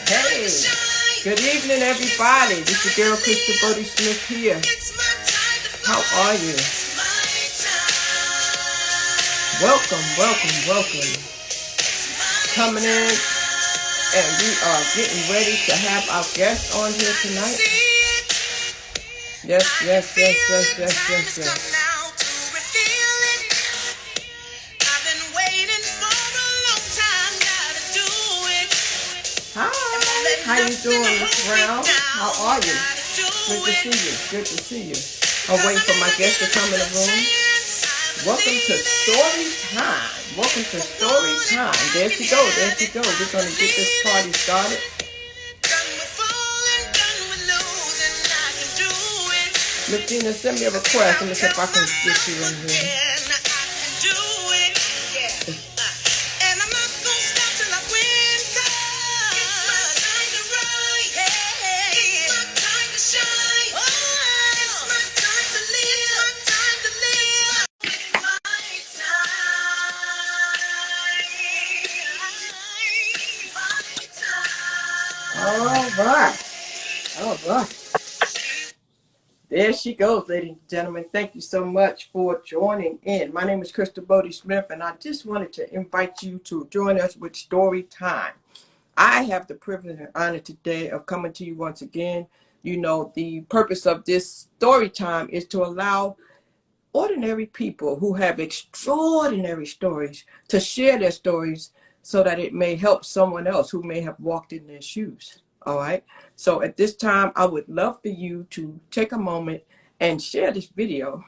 Hey, good evening, everybody. This is your girl, Crystal Bodie Smith here. How are you? Welcome. Coming in, and we are getting ready to have our guest on here tonight. Yes. Hi, how you doing, Miss Brown? How are you? Good to see you. I'm waiting for my guest to come in the room. Welcome to Story Time. There she goes. We're going to get this party started. Miss Gina, send me a request. Let me see if I can get you in here. All right. There she goes, ladies and gentlemen. Thank you so much for joining in. My name is Crystal Bodie Smith, and I just wanted to invite you to join us with Story Time. I have the privilege and honor today of coming to you once again. You know, the purpose of this Story Time is to allow ordinary people who have extraordinary stories to share their stories so that it may help someone else who may have walked in their shoes. All right. So at this time, I would love for you to take a moment and share this video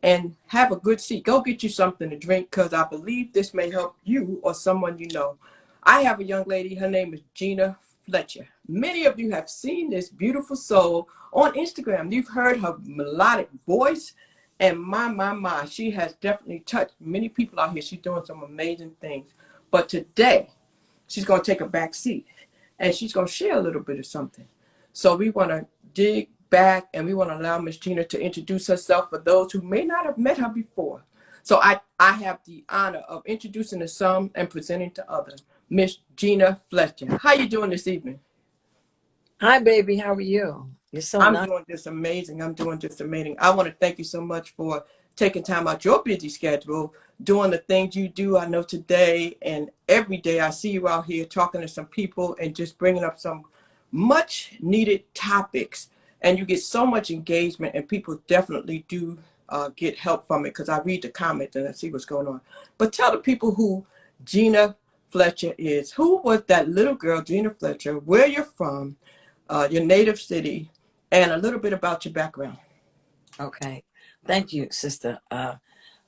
and have a good seat. Go get you something to drink, because I believe this may help you or someone you know. I have a young lady. Her name is Gina Fletcher. Many of you have seen this beautiful soul on Instagram. You've heard her melodic voice. And my, she has definitely touched many people out here. She's doing some amazing things. But today, she's going to take a back seat, and she's going to share a little bit of something. So we want to dig back, and we want to allow Miss Gina to introduce herself for those who may not have met her before. So I have the honor of introducing to some and presenting to others, Miss Gina Fletcher. How you doing this evening? Hi, baby. How are you? You're so I'm nice. doing just amazing. I want to thank you so much for taking time out your busy schedule, doing the things you do. I know today and every day I see you out here talking to some people and just bringing up some much needed topics. And you get so much engagement, and people definitely do get help from it, because I read the comments and I see what's going on. But tell the people who Gina Fletcher is. Who was that little girl, Gina Fletcher, where you're from, your native city, and a little bit about your background. Okay. Thank you, sister.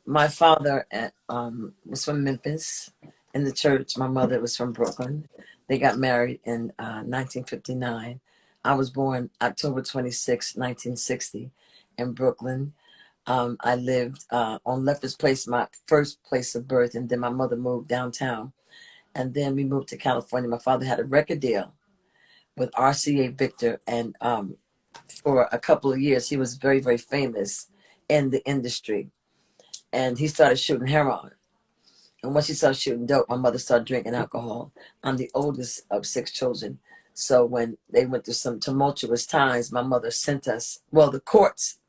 My father was from Memphis in the church. My mother was from Brooklyn. They got married in 1959. I was born October 26, 1960 in Brooklyn. I lived on Lefferts Place, my first place of birth, and then my mother moved downtown. And then we moved to California. My father had a record deal with RCA Victor, and for a couple of years he was very, very famous in the industry. And he started shooting heroin, and once he started shooting dope, my mother started drinking alcohol. I'm the oldest of 6 children, so when they went through some tumultuous times, my mother sent us, well, the courts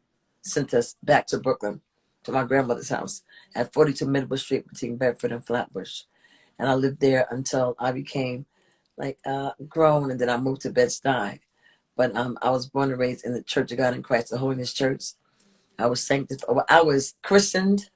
sent us back to Brooklyn, to my grandmother's house at 42 Midway Street between Bedford and Flatbush. And I lived there until I became grown, and then I moved to Bed-Stuy. But I was born and raised in the Church of God in Christ, the Holiness Church. I was sanctified. I was christened,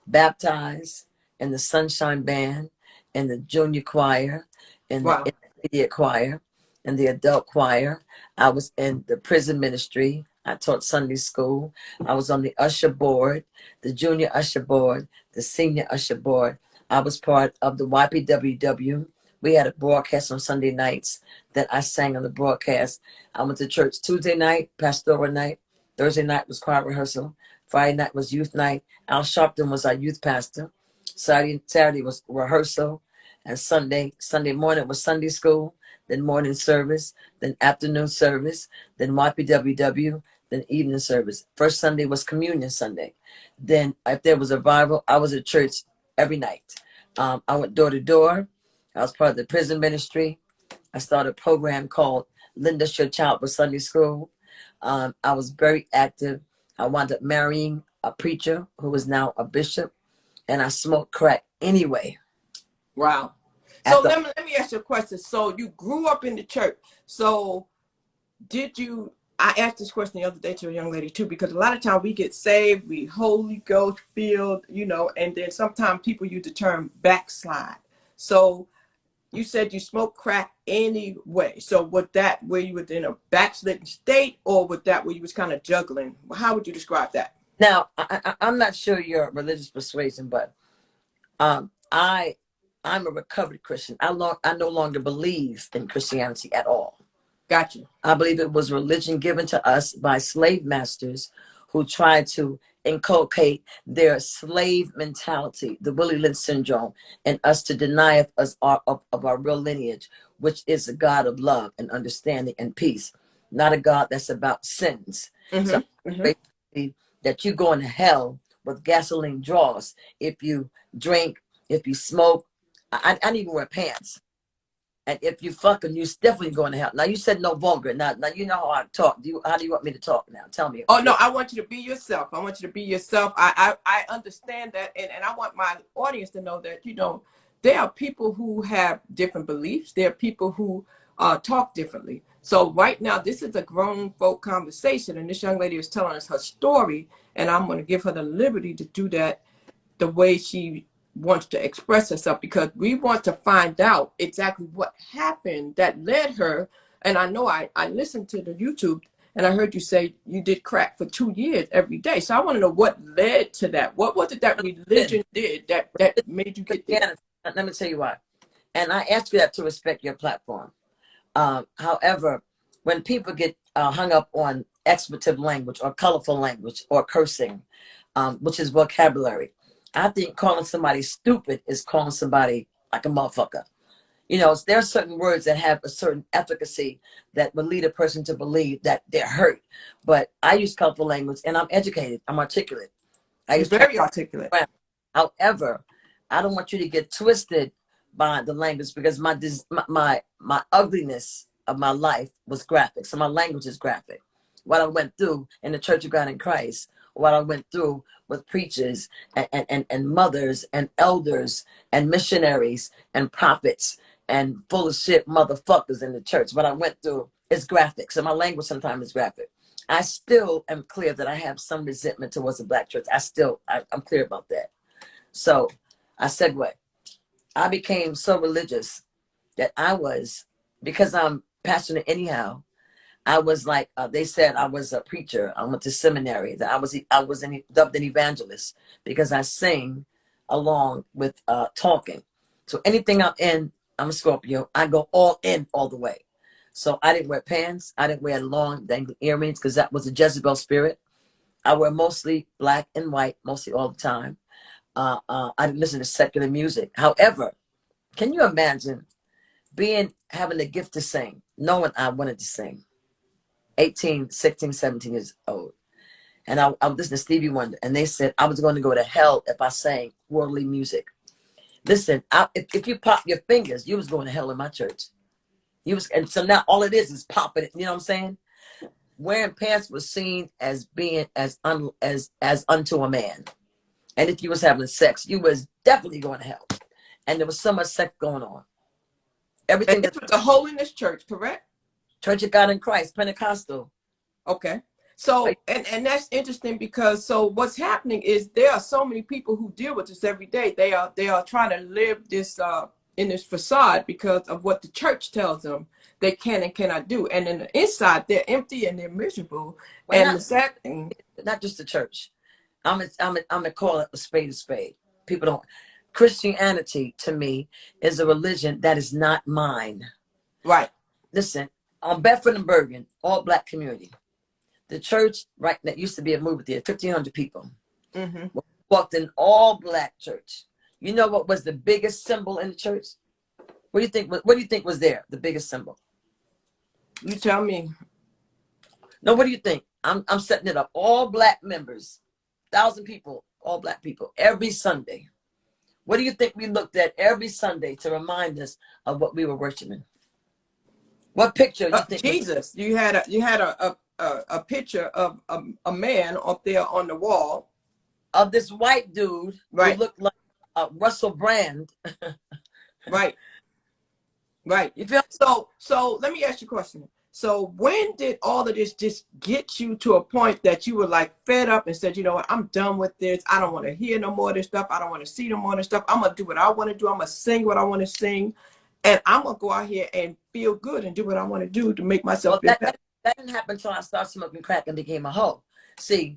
baptized in the Sunshine Band, in the junior choir, in the intermediate choir, in the adult choir. I was in the prison ministry. I taught Sunday school. I was on the usher board, the junior usher board, the senior usher board. I was part of the YPWW. We had a broadcast on Sunday nights that I sang on the broadcast. I went to church Tuesday night, pastoral night. Thursday night was choir rehearsal. Friday night was youth night. Al Sharpton was our youth pastor. Saturday was rehearsal. And Sunday morning was Sunday school, then morning service, then afternoon service, then YPWW, then evening service. First Sunday was communion Sunday. Then if there was a revival, I was at church every night. I went door to door. I was part of the prison ministry. I started a program called Linda's Your Child for Sunday School. I was very active. I wound up marrying a preacher who is now a bishop, and I smoked crack anyway. Wow. So let me ask you a question. So you grew up in the church. So did you, I asked this question the other day to a young lady too, because a lot of times we get saved, we Holy Ghost filled, you know, and then sometimes people use the term backslide. So you said you smoked crack anyway. So was that where you were in a backslidden state, or was that where you was kind of juggling? How would you describe that? Now, I'm not sure your religious persuasion, but I'm a recovered Christian. I no longer believe in Christianity at all. Gotcha. I believe it was religion given to us by slave masters who tried to inculcate their slave mentality, the Willie Lynch syndrome, and us to deny us of our real lineage, which is a God of love and understanding and peace, not a God that's about sins. So basically, that you're going to hell with gasoline draws if you drink, if you smoke. I didn't even wear pants. And if you fucking, you definitely going to hell. Now you said no vulgar. Now you know how I talk. How do you want me to talk now? Tell me. Oh no, I want you to be yourself. I want you to be yourself. I understand that, and I want my audience to know that, you know, there are people who have different beliefs. There are people who talk differently. So right now, this is a grown folk conversation, and this young lady is telling us her story, and I'm going to give her the liberty to do that the way she wants to express herself, because we want to find out exactly what happened that led her. And I know I listened to the YouTube, and I heard you say you did crack for 2 years every day. So I want to know what led to that. What was it that religion did that made you get there? Let me tell you why. And I ask you that to respect your platform. However, when people get hung up on expletive language or colorful language or cursing, which is vocabulary, I think calling somebody stupid is calling somebody like a motherfucker. You know, there are certain words that have a certain efficacy that will lead a person to believe that they're hurt. But I use colorful language, and I'm educated. I'm articulate. You're very articulate. However, I don't want you to get twisted by the language, because my ugliness of my life was graphic. So my language is graphic. What I went through in the Church of God in Christ, what I went through with preachers and mothers and elders and missionaries and prophets and full of shit motherfuckers in the church. What I went through is graphic. So my language sometimes is graphic. I still am clear that I have some resentment towards the Black church. I'm clear about that. So I segue. I became so religious that because I'm passionate anyhow, I was like, they said I was a preacher. I went to seminary. That I was dubbed an evangelist because I sing along with talking. So anything I'm in, I'm a Scorpio. I go all in all the way. So I didn't wear pants. I didn't wear long dangling earrings because that was a Jezebel spirit. I wear mostly black and white, mostly all the time. I didn't listen to secular music. However, can you imagine having the gift to sing, knowing I wanted to sing? 18, 16, 17 years old. And I was listening to Stevie Wonder, and they said I was going to go to hell if I sang worldly music. Listen, if you pop your fingers, you was going to hell in my church. And so now all it is popping it. You know what I'm saying? Wearing pants was seen as being as unto a man. And if you was having sex, you was definitely going to hell. And there was so much sex going on. Everything. And this was the Holiness Church, correct? Church of God in Christ, Pentecostal. Okay. So, and that's interesting, because so what's happening is there are so many people who deal with this every day. They are trying to live this in this facade because of what the church tells them they can and cannot do. And in the inside, they're empty and they're miserable. Well, and the sad thing, not just the church. I'm gonna call it a spade a spade. People don't. Christianity to me is a religion that is not mine. Right. Listen, on Bedford and Bergen, all black community. The church, right, that used to be a movie theater, 1,500 people. Mm-hmm. Walked in all black church. You know what was the biggest symbol in the church? What do you think? What do you think was there? The biggest symbol? You tell me. No, what do you think? I'm setting it up. All black members, 1,000 people, all black people, every Sunday. What do you think we looked at every Sunday to remind us of what we were worshiping? What picture you think was Jesus. You had a picture of a man up there on the wall. of this white dude who Right, looked like Russell Brand? right, right. You feel? So let me ask you a question. So when did all of this just get you to a point that you were like fed up and said, you know what, I'm done with this. I don't want to hear no more of this stuff. I don't want to see no more of this stuff. I'm gonna do what I want to do. I'm gonna sing what I want to sing, and I'm gonna go out here and feel good and do what I want to do to make myself Well, feel better. that didn't happen until I started smoking crack and became a hoe. See,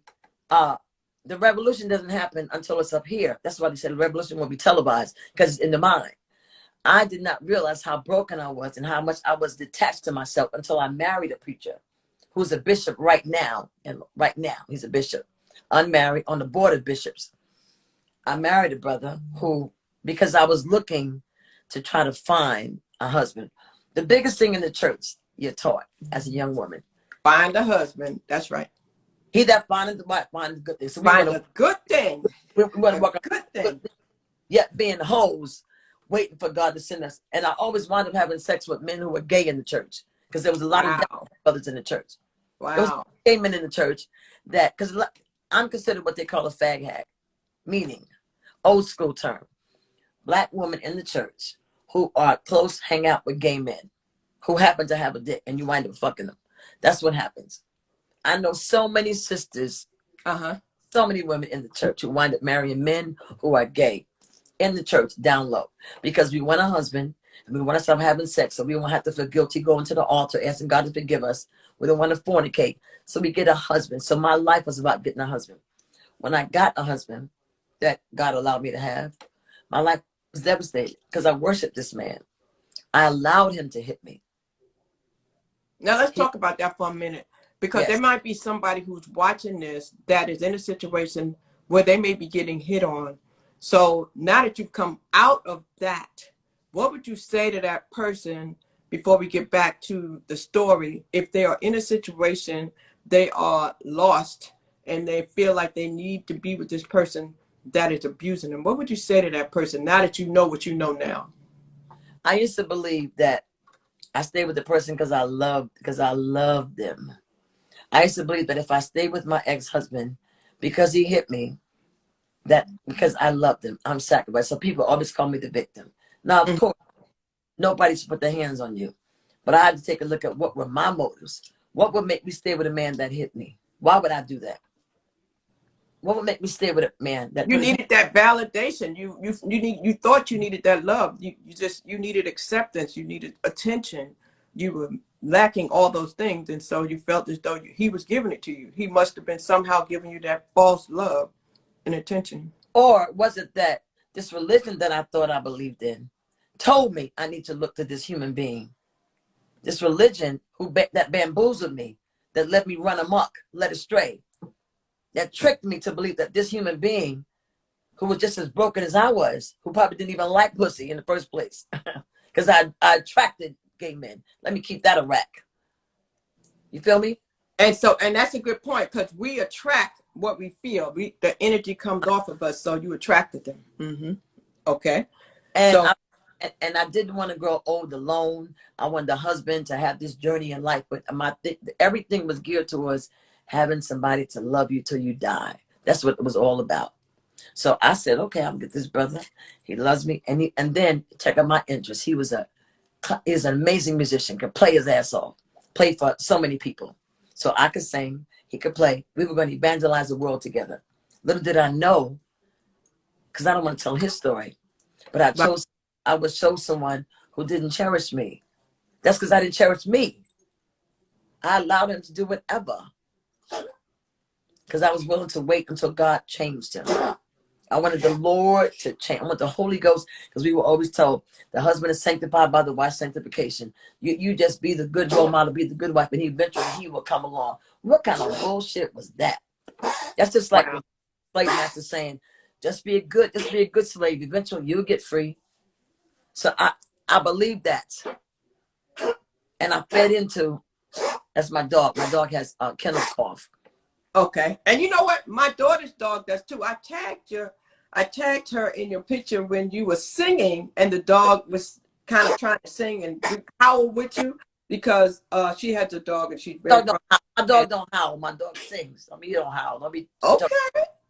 uh, the revolution doesn't happen until it's up here. That's why they said the revolution will be televised, because it's in the mind. I did not realize how broken I was and how much I was detached to myself until I married a preacher who's a bishop right now. And right now, he's a bishop, unmarried, on the board of bishops. I married a brother who, because I was looking to try to find a husband. The biggest thing in the church you're taught as a young woman: Find a husband. That's right. he that findeth the wife findeth the good thing. So Find a good thing. we want to A work on good good thing. thing, yet being hoes, waiting for God to send us. And I always wound up having sex with men who were gay in the church, because there was a lot of gay Wow. brothers in the church. There was Wow. gay men in the church that, because I'm considered what they call a fag hag, meaning, old school term, black women in the church who are close, hang out with gay men who happen to have a dick, and you wind up fucking them. That's what happens. I know so many sisters, Uh-huh. so many women in the church who wind up marrying men who are gay in the church down low, because we want a husband and we want to stop having sex, so we won't have to feel guilty going to the altar asking God to forgive us. We don't want to fornicate, so we get a husband. So my life was about getting a husband. When I got a husband that God allowed me to have, my life was devastated because I worshiped this man. I allowed him to hit me. Now let's talk about that for a minute, because there Yes. might be somebody who's watching this that is in a situation where they may be getting hit on. So now that you've come out of that, what would you say to that person before we get back to the story? If they are in a situation, they are lost and they feel like they need to be with this person that is abusing them, what would you say to that person now that you know what you know now? I used to believe that I stayed with the person because I loved them. I used to believe that if I stayed with my ex-husband because he hit me, that because I loved him, I'm sacrificed. So people always call me the victim. Now, of Mhm. course, nobody should put their hands on you. But I had to take a look at what were my motives. What would make me stay with a man that hit me? Why would I do that? What would make me stay with a man that You put his hand? needed that validation. You thought you needed that love. You needed acceptance. You needed attention. You were lacking all those things, and so you felt as though he was giving it to you. He must have been somehow giving you that false love and attention. Or was it that this religion that I thought I believed in told me I need to look to this human being? This religion that bamboozled me, that let me run amok, led astray, that tricked me to believe that this human being who was just as broken as I was, who probably didn't even like pussy in the first place, because I attracted gay men. Let me keep that a rack. You feel me? And that's a good point, because we attract what we feel. The energy comes off of us, so you attracted them. Okay. And So I didn't want to grow old alone. I wanted a husband to have this journey in life, but everything was geared towards having somebody to love you till you die. That's what it was all about. So I said, okay, I'm gonna get this brother. He loves me, and then check out my interests. He's an amazing musician. Could play his ass off. Played for so many people. So I could sing. He could play. We were going to evangelize the world together. Little did I know, because I don't want to tell his story, but right. I would show someone who didn't cherish me. That's because I didn't cherish me. I allowed him to do whatever, because I was willing to wait until God changed him. I wanted the Lord to change. I want the Holy Ghost, because we were always told the husband is sanctified by the wife's sanctification. You just be the good role model, be the good wife, and eventually he will come along. What kind of bullshit was that? That's just like Wow. the slave master saying, just be a good slave. Eventually you'll get free. So I believe that. And I fed into, that's my dog. My dog has kennel cough. Okay. And you know what? My daughter's dog does too. I tagged her in your picture when you were singing and the dog was kind of trying to sing and howl with you. because she has a dog and she's very Dog don't fun. howl. My dog don't howl. My dog sings. I mean, he don't howl. Don't be Okay,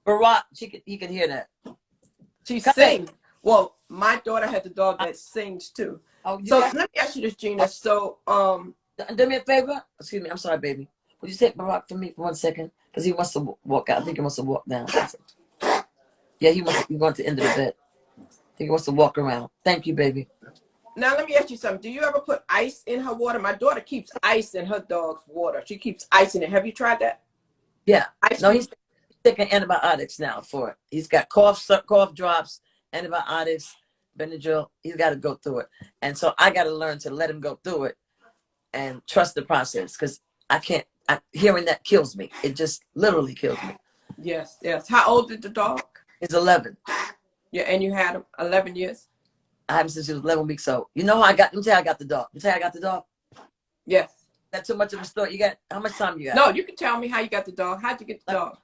Barack, he can hear that. she Come here. sings. Well, my daughter has a dog that sings too. Oh, you So got. let me ask you this, Gina. So Do me a favor. Excuse me. I'm sorry, baby. Would you take Barack for me for 1 second? Because he wants to walk out. I think he wants to walk down. Yeah, he wants. He wants to end of the bed. I think he wants to walk around. Thank you, baby. now let me ask you something. Do you ever put ice in her water? My daughter keeps ice in her dog's water. She keeps ice in it. Have you tried that? Yeah. Ice No, cube? he's taking antibiotics now for it. He's got cough drops, antibiotics, Benadryl. He's got to go through it, and so I got to learn to let him go through it and trust the process because I can't. Hearing that kills me. It just literally kills me. Yes, yes. How old is the dog? He's 11. Yeah, and you had him 11 years? I have him since he was 11 weeks old. You know how I got? Let me tell you, I got the dog. Let me tell you, I got the dog. Yes. That's too much of a story. You got how much time you got? No, you can tell me how you got the dog. How'd you get the dog?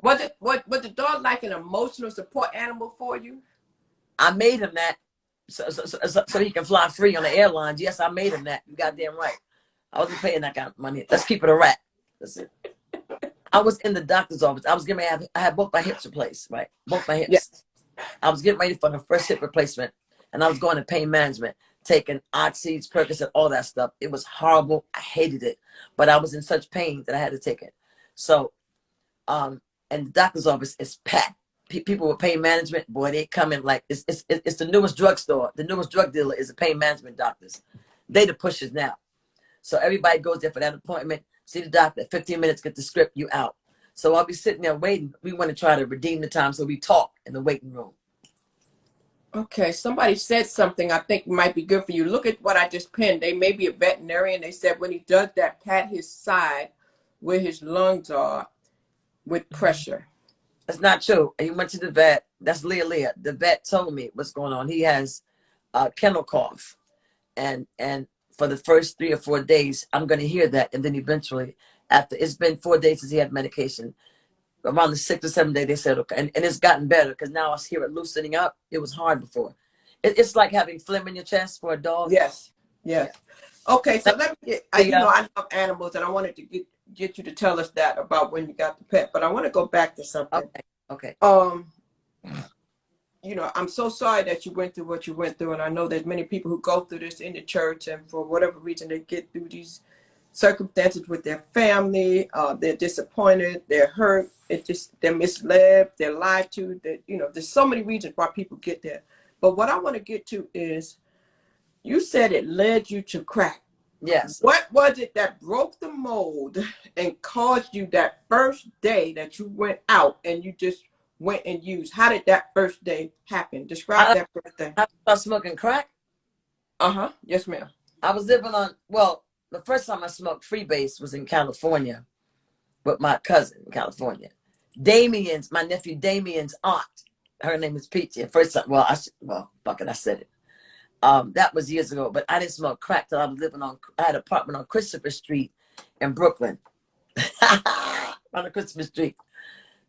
Was the dog like an emotional support animal for you? I made him that so he can fly free on the airlines. Yes, I made him that. You goddamn right. I wasn't paying that kind of money. Let's keep it a rat. That's it. I was in the doctor's office. I had both my hips replaced, right? Both my hips. Yes. I was getting ready for the first hip replacement, and I was going to pain management, taking oxys, Percocet, all that stuff. It was horrible. I hated it, but I was in such pain that I had to take it. So, and the doctor's office is packed. People with pain management, boy, they come in like it's the newest drugstore. The newest drug dealer is the pain management doctors. They the pushers now. So everybody goes there for that appointment, see the doctor, 15 minutes, get the script, you out. So I'll be sitting there waiting. We want to try to redeem the time, so we talk in the waiting room. Okay, somebody said something I think might be good for you. Look at what I just pinned. They may be a veterinarian. They said when he does that, pat his side where his lungs are with pressure. That's not true. He went to the vet. That's Leah. The vet told me what's going on. He has kennel cough. And for the first 3 or 4 days, I'm going to hear that. And then eventually, after it's been 4 days since he had medication, around the 6th or 7th day, they said, okay. And it's gotten better because now I hear it loosening up. It was hard before. It's like having phlegm in your chest for a dog. Yes. Yes. Yeah. Okay, so let me get, I love animals and I wanted to get you to tell us that about when you got the pet, but I want to go back to something. Okay. I'm so sorry that you went through what you went through, and I know there's many people who go through this in the church, and for whatever reason they get through these circumstances with their family, they're disappointed, they're hurt, they're misled, they're lied to, there's so many reasons why people get there. But what I want to get to is, you said it led you to crack. Yes. What was it that broke the mold and caused you that first day that you went out and you just went and used? How did that first day happen? Describe that first day. I started smoking crack. Yes, ma'am. I was living on, the first time I smoked freebase was in California with my cousin in California. My nephew Damien's aunt, her name is Peachy. First time, I said it. That was years ago, but I didn't smoke crack till I was living I had an apartment on Christopher Street in Brooklyn. On Christopher Street.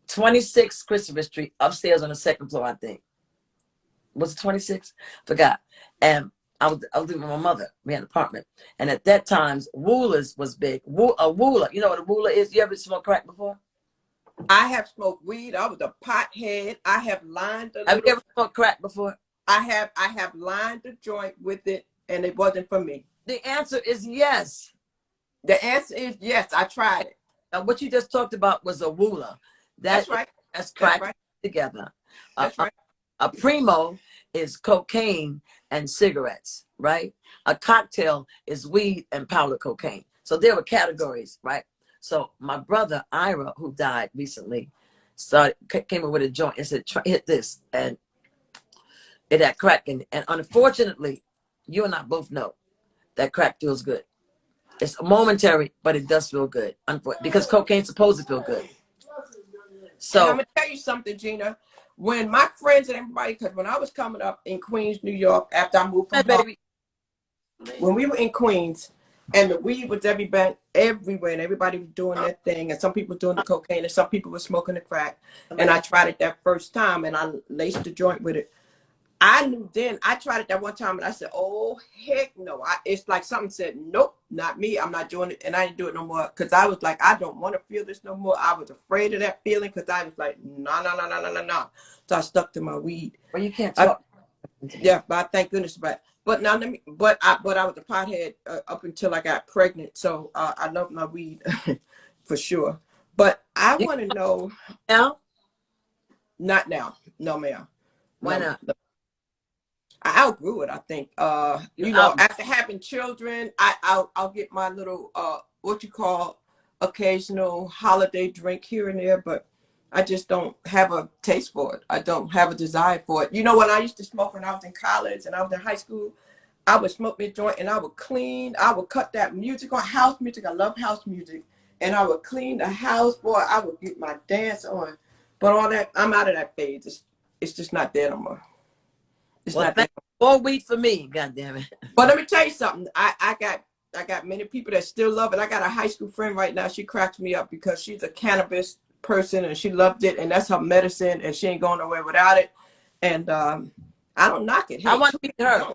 26 Christopher Street, upstairs on the second floor, I think. Was it 26? Forgot. And I was living with my mother. We had an apartment. And at that time, Woolers was big. A Wooler. You know what a Wooler is? You ever smoked crack before? I have smoked weed. I was a pothead. I have lined the Have you ever smoked crack before? I have lined the joint with it, and it wasn't for me. The answer is yes. The answer is yes. I tried it. And what you just talked about was a Wooler. That's right. That's crack together. That's right. A Primo is cocaine and cigarettes, right? A cocktail is weed and powder cocaine. So there were categories, right? So my brother, Ira, who died recently, came up with a joint and said, hit this. And it had crack in it. And unfortunately, you and I both know that crack feels good. It's momentary, but it does feel good. Because cocaine's supposed to feel good. So and I'm going to tell you something, Gina. When my friends and everybody, because when I was coming up in Queens, New York, after I moved from home, when we were in Queens, and the weed was everywhere, and everybody was doing their thing, and some people doing the cocaine, and some people were smoking the crack. And I tried it that first time, and I laced the joint with it. I knew then. I tried it that one time, and I said, "Oh heck no!" It's like something said, "Nope, not me. I'm not doing it," and I didn't do it no more because I was like, "I don't want to feel this no more." I was afraid of that feeling because I was like, "No, no, no, no, no, no, no." So I stuck to my weed. Well, you can't I, talk. yeah, but thank goodness. But now let me. But I was a pothead up until I got pregnant. So I love my weed for sure. But I You want to know. now? Not now. No, ma'am. Why No, not? I outgrew it, I think. You out. After having children, I'll get my little what you call occasional holiday drink here and there, but I just don't have a taste for it. I don't have a desire for it. When I used to smoke when I was in college and I was in high school, I would smoke me a joint and I would clean. I would cut that music on, house music. I love house music. And I would clean the house, boy. I would get my dance on. But all that, I'm out of that phase. It's just not there no more. It's Well, not there. thank more weed for me. God damn it. But let me tell you something. I got many people that still love it. I got a high school friend right now. She cracks me up because she's a cannabis person and she loved it, and that's her medicine, and she ain't going nowhere without it. And I don't knock it. I Hey, want to meet her.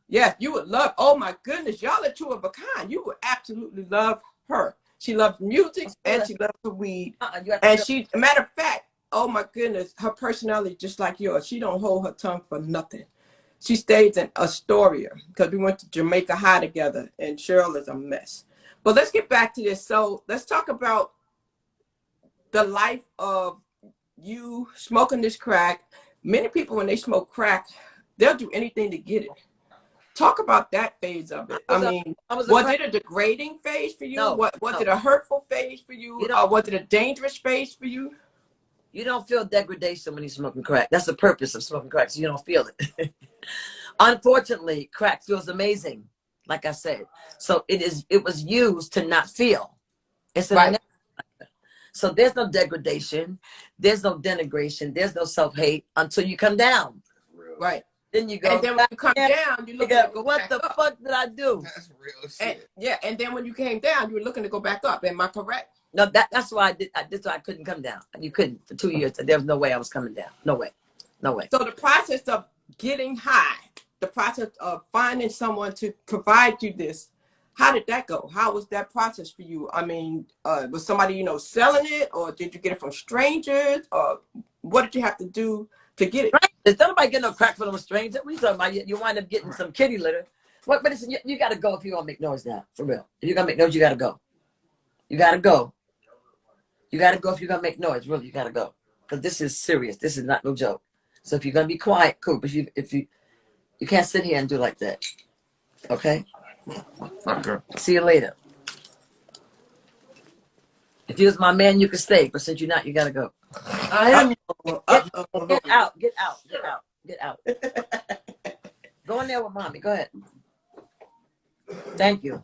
yes, you would love. Oh my goodness, y'all are two of a kind. You would absolutely love her. She loves music and she loves the weed. And she, matter of fact, oh my goodness, her personality just like yours. She don't hold her tongue for nothing. She stays in Astoria because we went to Jamaica High together, and Cheryl is a mess. But let's get back to this. So let's talk about the life of you smoking this crack. Many people, when they smoke crack, they'll do anything to get it. Talk about that phase of it. I mean, was it a degrading phase for you? No, Was it a hurtful phase for you? Or was it a dangerous phase for you? You don't feel degradation when you're smoking crack. That's the purpose of smoking crack, so you don't feel it. Unfortunately, crack feels amazing, like I said. So it was used to not feel. It's Right. So there's no degradation, there's no denigration, there's no self-hate until you come down. Right. Then you go, and then when you come down, you look at go what the fuck did I do? That's real shit. And then when you came down, you were looking to go back up. Am I correct? No, that's why I did. That's why I couldn't come down. You couldn't for 2 years. There was no way I was coming down. No way. No way. So the process of getting high, the process of finding someone to provide you this, how did that go? How was that process for you? I mean, was somebody, selling it, or did you get it from strangers, or what did you have to do to get it? There's nobody getting no crack for no stranger. What are you talking about? You wind up getting some kitty litter. But listen, you got to go if you want to make noise now, for real. If you're going to make noise, you got to go. You got to go. You got to go if you're going to make noise. Really, you got to go. Because this is serious. This is not no joke. So if you're going to be quiet, cool. But if you can't sit here and do like that. Okay? Okay. See you later. If you was my man, you could stay. But since you're not, you got to go. I am. Get out. Get out. Get out. Get out. Go in there with mommy. Go ahead. Thank you.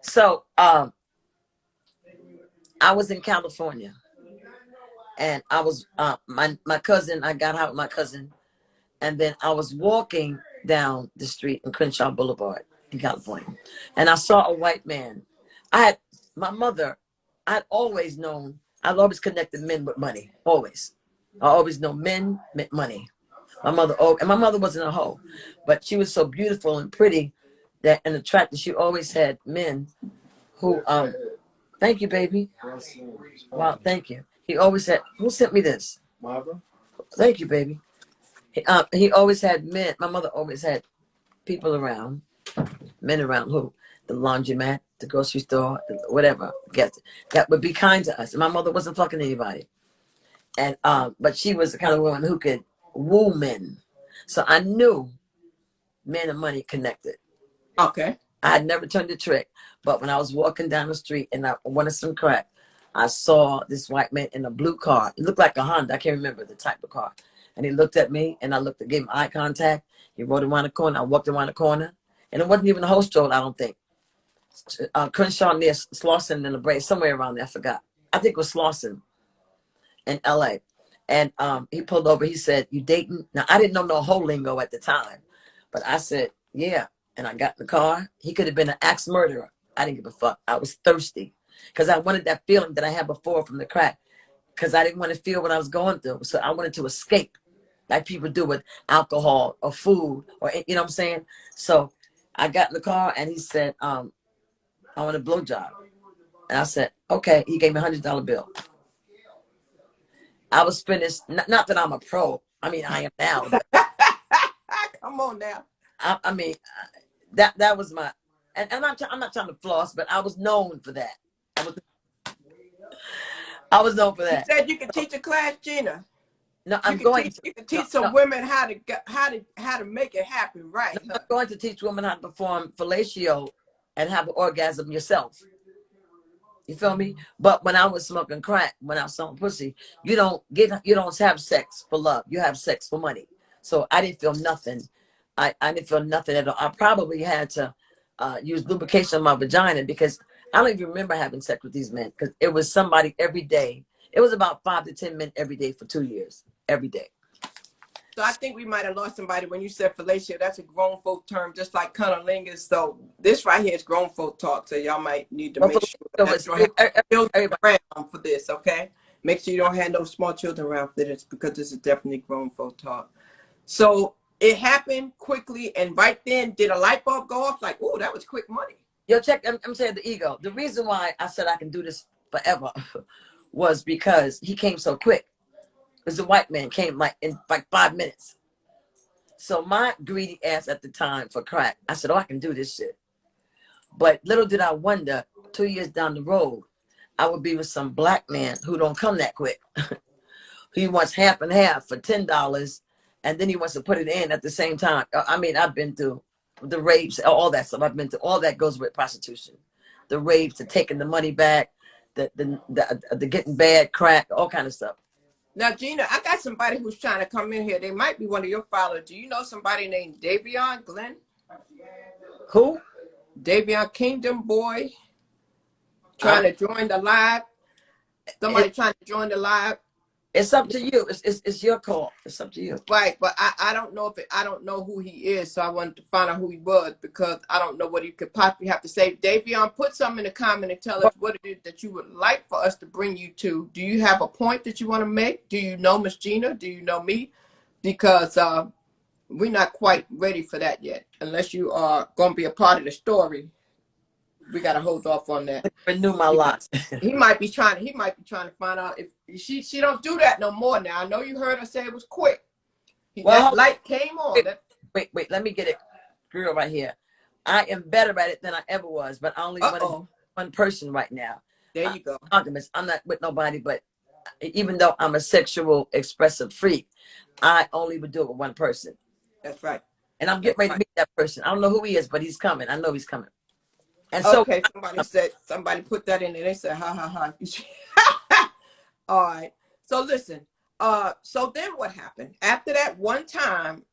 So, I was in California, and I was my cousin. I got out with my cousin, and then I was walking down the street in Crenshaw Boulevard in California, and I saw a white man. My mother. I'd always connected men with money. Always, I always know men meant money. My mother wasn't a hoe, but she was so beautiful and pretty and attractive. She always had men who thank you, baby. Wow, thank you. He always said, who sent me this? Mother? Thank you, baby. He always had men. My mother always had people around, men around who? The laundromat, the grocery store, whatever. That would be kind to us. And my mother wasn't fucking anybody. And but she was the kind of woman who could woo men. So I knew men and money connected. Okay. I had never turned a trick. But when I was walking down the street and I wanted some crack, I saw this white man in a blue car. It looked like a Honda. I can't remember the type of car. And he looked at me, and I gave him eye contact. He rode around the corner. I walked around the corner. And it wasn't even a whole stroll, I don't think. Crenshaw near Slauson and La Brea, somewhere around there, I forgot. I think it was Slauson in L.A. And he pulled over. He said, you dating? Now, I didn't know no whole lingo at the time. But I said, yeah. And I got in the car. He could have been an axe murderer. I didn't give a fuck. I was thirsty because I wanted that feeling that I had before from the crack because I didn't want to feel what I was going through. So I wanted to escape. like people do with alcohol or food, or you know what I'm saying. So I got in the car and he said, I want a blowjob, and I said, okay. He gave me $100 bill. I was finished. Not that I'm a pro. I mean, I am now, but Come on now. I mean, that was my. And I'm not trying to floss, but I was known for that. I was known for You that. said you could teach a class, Gina. No, You I'm could going teach. to. You could No, teach some no, women how to make it happen, right? I'm going to teach women how to perform fellatio and have an orgasm yourself. You feel me? But when I was smoking crack, when I was selling pussy, you don't have sex for love. You have sex for money. So I didn't feel nothing. I didn't feel nothing at all. I probably had to use lubrication on my vagina because I don't even remember having sex with these men because it was somebody every day. It was about 5 to 10 men every day for 2 years, every day. So I think we might have lost somebody when you said fellatio. That's a grown folk term, just like cunnilingus. So this right here is grown folk talk. So y'all might need to Well, make sure that you don't have children around for this, okay? Make sure you don't have no small children around for this because this is definitely grown folk talk. So it happened quickly, and right then, did a light bulb go off? Like, oh, that was quick money. Yo, check. I'm saying the ego. The reason why I said I can do this forever was because he came so quick. Because the white man came like in like 5 minutes. So my greedy ass at the time for crack, I said, oh, I can do this shit. But little did I wonder, 2 years down the road, I would be with some black man who don't come that quick. He wants half and half for $10, and then he wants to put it in at the same time. I mean, I've been through the rapes, all that stuff. I've been through all that goes with prostitution. The rapes, the taking the money back, the getting bad crack, all kind of stuff. Now, Gina, I got somebody who's trying to come in here. They might be one of your followers. Do you know somebody named Davion Glenn? Who? Davion Kingdom Boy trying to join the live. Somebody trying to join the live. It's up to you. It's your call. It's up to you. Right, but I don't know I don't know who he is, so I wanted to find out who he was because I don't know what he could possibly have to say. Davion, put something in the comment and tell us what it is that you would like for us to bring you to. Do you have a point that you want to make? Do you know Miss Gina? Do you know me? Because we're not quite ready for that yet. Unless you are going to be a part of the story, we got to hold off on that. Renew my lots. He might be trying to find out if she don't do that no more now. I know you heard her say it was quick. That light came on. Wait, let me get it, girl, right here. I am better at it than I ever was, but I only want one person right now. There you go. I'm not with nobody, but even though I'm a sexual expressive freak, I only would do it with one person. That's right. And I'm getting ready to meet that person. I don't know who he is, but he's coming. I know he's coming. And so, okay, somebody put that in there. They said, ha, ha, ha. All right. So listen, so then what happened? After that one time,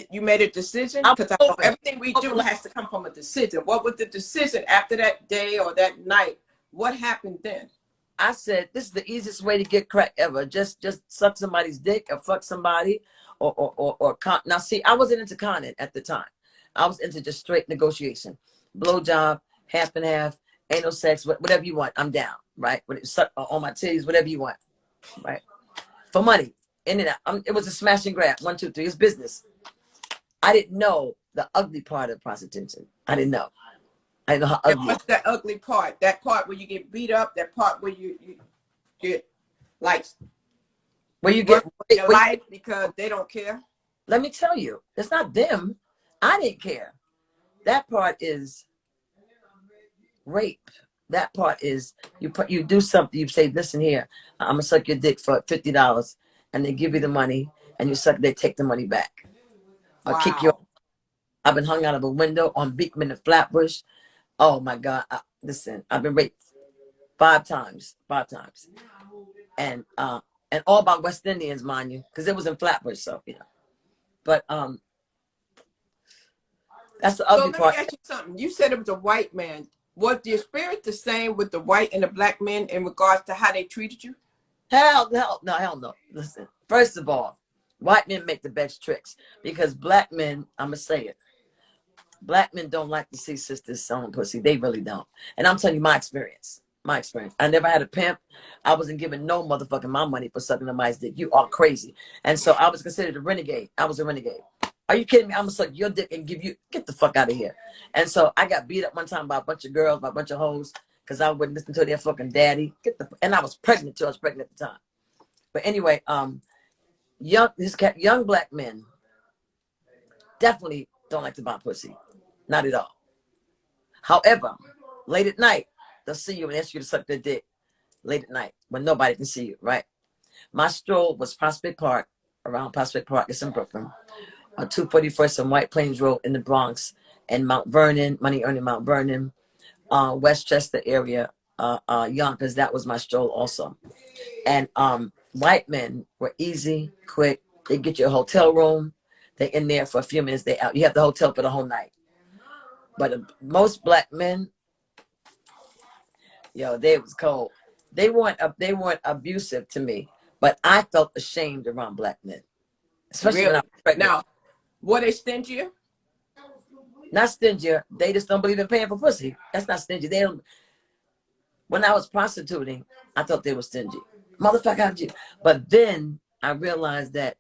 you made a decision? Because I know everything we do has to come from a decision. What was the decision after that day or that night? What happened then? I said, this is the easiest way to get crack ever. Just suck somebody's dick or fuck somebody or now see, I wasn't into conning at the time. I was into just straight negotiation. Blowjob, half and half, anal sex, whatever you want, I'm down, right? Suck on my titties, whatever you want, right? For money, in and out. It was a smash and grab, 1, 2, 3. It's business. I didn't know the ugly part of prostitution. I didn't know how ugly. What's that ugly part? That part where you get beat up. That part where you get like where you get your life because they don't care. Let me tell you, it's not them. I didn't care. That part is rape. That part is you do something. You say, listen here, I'm gonna suck your dick for $50, and they give you the money, and you suck. They take the money back. I'll kick you. I've been hung out of a window on Beekman and Flatbush. Oh my God! Listen, I've been raped 5 times, and all by West Indians, mind you, because it was in Flatbush, so you know. But that's the ugly part. Let me ask you something. You said it was a white man. Was the experience the same with the white and the black men in regards to how they treated you? Hell no. Listen, first of all, white men make the best tricks because black men, I'm gonna say it, black men don't like to see sisters selling pussy. They really don't. And I'm telling you my experience. My experience. I never had a pimp. I wasn't giving no motherfucking my money for sucking somebody's dick. You are crazy. And so I was considered a renegade. I was a renegade. Are you kidding me? I'm gonna suck your dick and give you, get the fuck out of here. And so I got beat up one time by a bunch of girls, by a bunch of hoes, because I wouldn't listen to their fucking daddy. And I was pregnant too. I was pregnant at the time. But anyway, young black men definitely don't like to buy pussy. Not at all. However, late at night, they'll see you and ask you to suck their dick late at night when nobody can see you, right? My stroll was Prospect Park, around Prospect Park. It's in Brooklyn. On 241st and White Plains Road in the Bronx, and Mount Vernon, money earning Mount Vernon, Westchester area, Yonkers. That was my stroll also. And white men were easy, quick. They get you a hotel room. They're in there for a few minutes. They out. You have the hotel for the whole night. But most black men, yo, they was cold. They weren't abusive to me, but I felt ashamed around black men, especially when I was pregnant. Now, were they stingy? Not stingy. They just don't believe in paying for pussy. That's not stingy. They don't. When I was prostituting, I thought they were stingy. Motherfucker, how'd you? But then I realized that,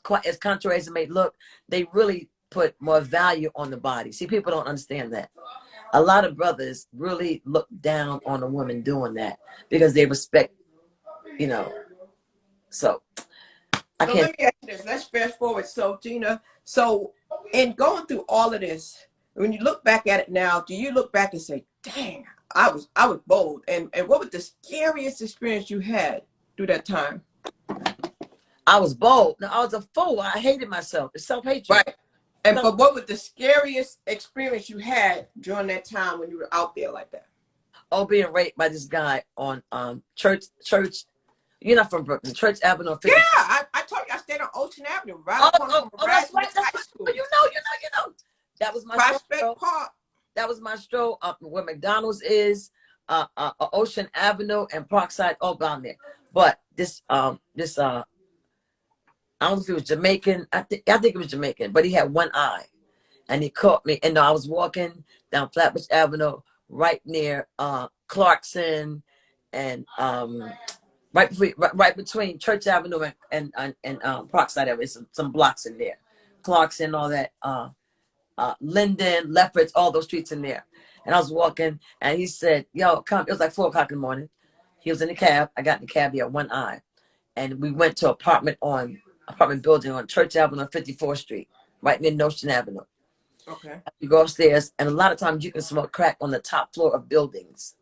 quite as contrary as it may look, they really put more value on the body. See, people don't understand that. A lot of brothers really look down on a woman doing that because they respect, you know. So I can't. Let me ask you this. Let's fast forward. So, Gina, so in going through all of this, when you look back at it now, do you look back and say, dang, I was bold? And what was the scariest experience you had through that time? I was bold. No, I was a fool. I hated myself. It's self-hatred. Right. But what was the scariest experience you had during that time when you were out there like that? Oh, being raped by this guy on Church. You're not from Brooklyn. Church Avenue. 50. Yeah, I told you I stayed on Ocean Avenue, right? That's right. You know. That was my Prospect Park. That was my stroll up where McDonald's is, Ocean Avenue and Parkside, all down there. But this I don't know if he was Jamaican. I think it was Jamaican, but he had one eye, and he caught me. And I was walking down Flatbush Avenue, right near Clarkson, and right between Church Avenue and Parkside Avenue. Some blocks in there, Clarkson, all that, Linden, Lefferts, all those streets in there. And I was walking, and he said, "Yo, come." It was like 4:00 in the morning. He was in the cab. I got in the cab. He had one eye, and we went to apartment building on Church Avenue, 54th Street, right near Notion Avenue. Okay. You go upstairs, and a lot of times you can smoke crack on the top floor of buildings.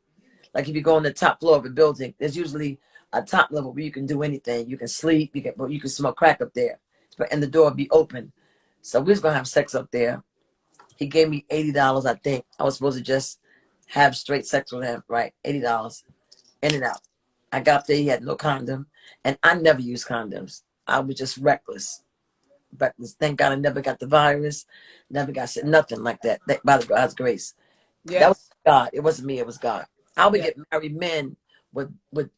Like if you go on the top floor of a building, there's usually a top level where you can do anything. You can sleep, you can smoke crack up there, and the door will be open. So we was gonna have sex up there. He gave me $80, I think. I was supposed to just have straight sex with him, right? $80, in and out. I got up there, he had no condom, and I never used condoms. I was just reckless. Thank God I never got the virus, never got nothing like that. By God's grace. Yes. That was God. It wasn't me, it was God. I would get married men with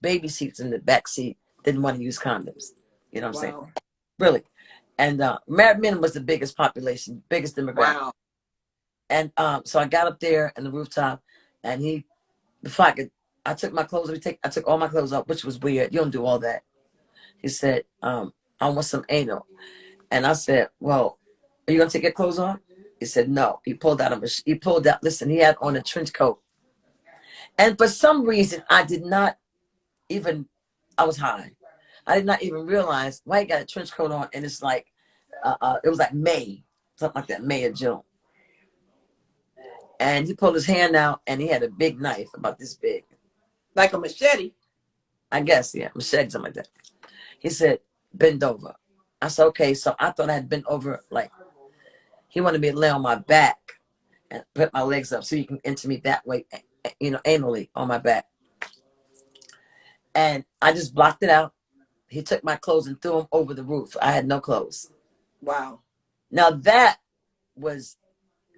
baby seats in the back seat, didn't want to use condoms. You know what I'm saying? Really. And married men was the biggest population, biggest demographic. Wow. And so I got up there on the rooftop, and I took my clothes. I took all my clothes off, which was weird. You don't do all that. He said, I want some anal. And I said, well, are you going to take your clothes off? He said, no. He pulled out, listen, he had on a trench coat. And for some reason, I was high. I did not even realize why he got a trench coat on. And it's like, it was like May, something like that, May or June. And he pulled his hand out, and he had a big knife about this big. Like a machete? I guess, yeah, machete, something like that. He said, bend over. I said, okay. So I thought I had bent over, like, he wanted me to lay on my back and put my legs up so you can enter me that way, anally on my back. And I just blocked it out. He took my clothes and threw them over the roof. I had no clothes. Wow. Now that was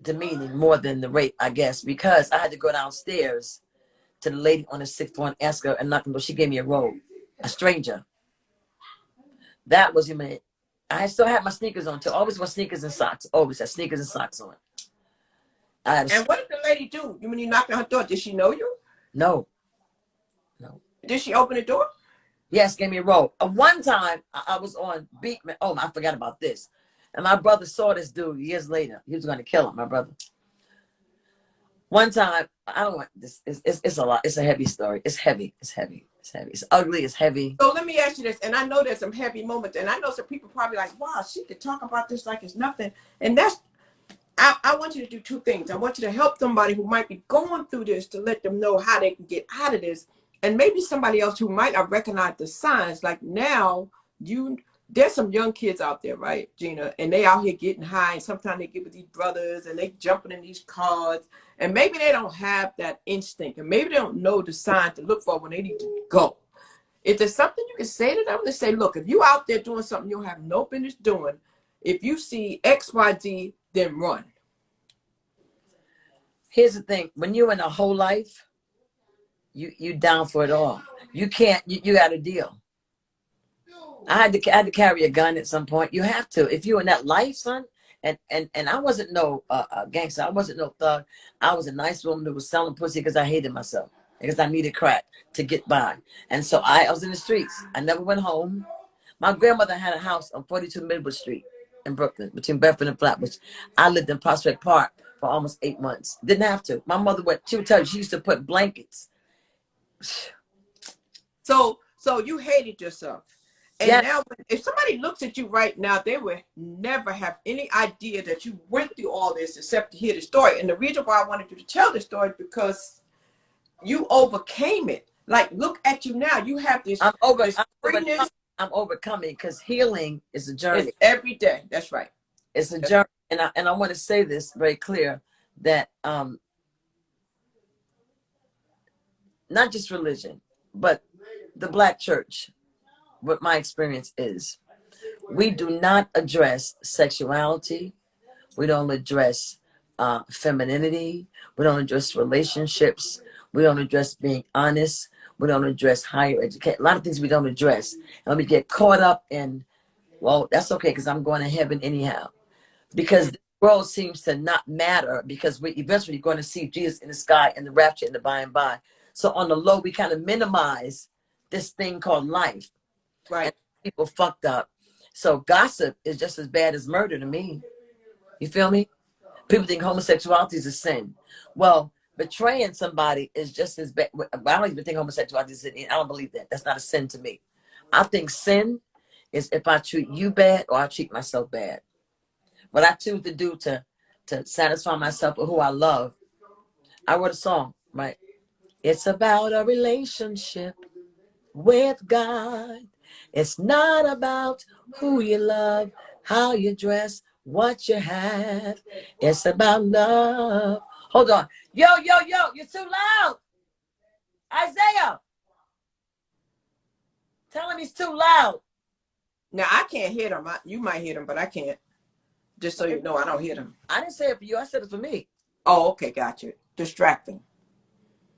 demeaning more than the rape, I guess, because I had to go downstairs to the lady on the 6th floor and ask her and knock on the door. She gave me a robe, a stranger. That was humiliating. I still had my sneakers on too. Always wore sneakers and socks. Always had sneakers and socks on. And what did the lady do? When you knocked on her door, did she know you? No. Did she open the door? Yes, gave me a roll. One time I was on Beekman. Oh, I forgot about this. And my brother saw this dude years later. He was going to kill him, my brother. One time, I don't want this. It's a lot. It's a heavy story. It's heavy. It's heavy. It's heavy. It's ugly. It's heavy. So let me ask you this, and I know there's some heavy moments, and I know some people probably like, wow, she could talk about this like it's nothing. And that's, I want you to do two things. I want you to help somebody who might be going through this to let them know how they can get out of this. And maybe somebody else who might not recognize the signs. Like now, there's some young kids out there, right, Gina? And they out here getting high. And sometimes they get with these brothers and they jumping in these cars. And maybe they don't have that instinct. And maybe they don't know the signs to look for when they need to go. If there's something you can say to them, to say, look, if you out there doing something you have no business doing, if you see X, Y, Z, then run. Here's the thing. When you're in a whole life, you down for it all. You can't, you got a deal. I had to carry a gun at some point. You have to. If you're in that life, son, and I wasn't no gangster. I wasn't no thug. I was a nice woman who was selling pussy because I hated myself. Because I needed crack to get by. And so I was in the streets. I never went home. My grandmother had a house on 42 Midwood Street in Brooklyn, between Bedford and Flatbush. I lived in Prospect Park for almost 8 months. Didn't have to. My mother she would tell you, she used to put blankets. So you hated yourself. And Yeah. now, if somebody looks at you right now, they would never have any idea that you went through all this except to hear the story. And the reason why I wanted you to tell the story is because you overcame it. Like, look at you now. You have this freeness. I'm overcoming because healing is a journey. It's every day. That's right. It's a journey. And I want to say this very clear, that not just religion, but the Black church, what my experience is, we do not address sexuality. We don't address femininity. We don't address relationships. We don't address being honest. We don't address higher education. A lot of things we don't address. And we get caught up in, well, that's okay because I'm going to heaven anyhow. Because the world seems to not matter, because we're eventually going to see Jesus in the sky and the rapture in the by and by. So on the low, we kind of minimize this thing called life. Right. And people fucked up. So gossip is just as bad as murder to me. You feel me? People think homosexuality is a sin. Well, betraying somebody is just as bad. I don't even think homosexuality is a sin. I don't believe that. That's not a sin to me. I think sin is if I treat you bad or I treat myself bad. What I choose to do to satisfy myself with who I love. I wrote a song, right? It's about a relationship with God. It's not about who you love, how you dress, what you have. It's about love. Hold on. Yo, you're too loud. Isaiah. Tell him he's too loud. Now, I can't hear them. You might hear them, but I can't. Just so you know, I don't hear them. I didn't say it for you. I said it for me. Oh, okay. Got you. Distracting.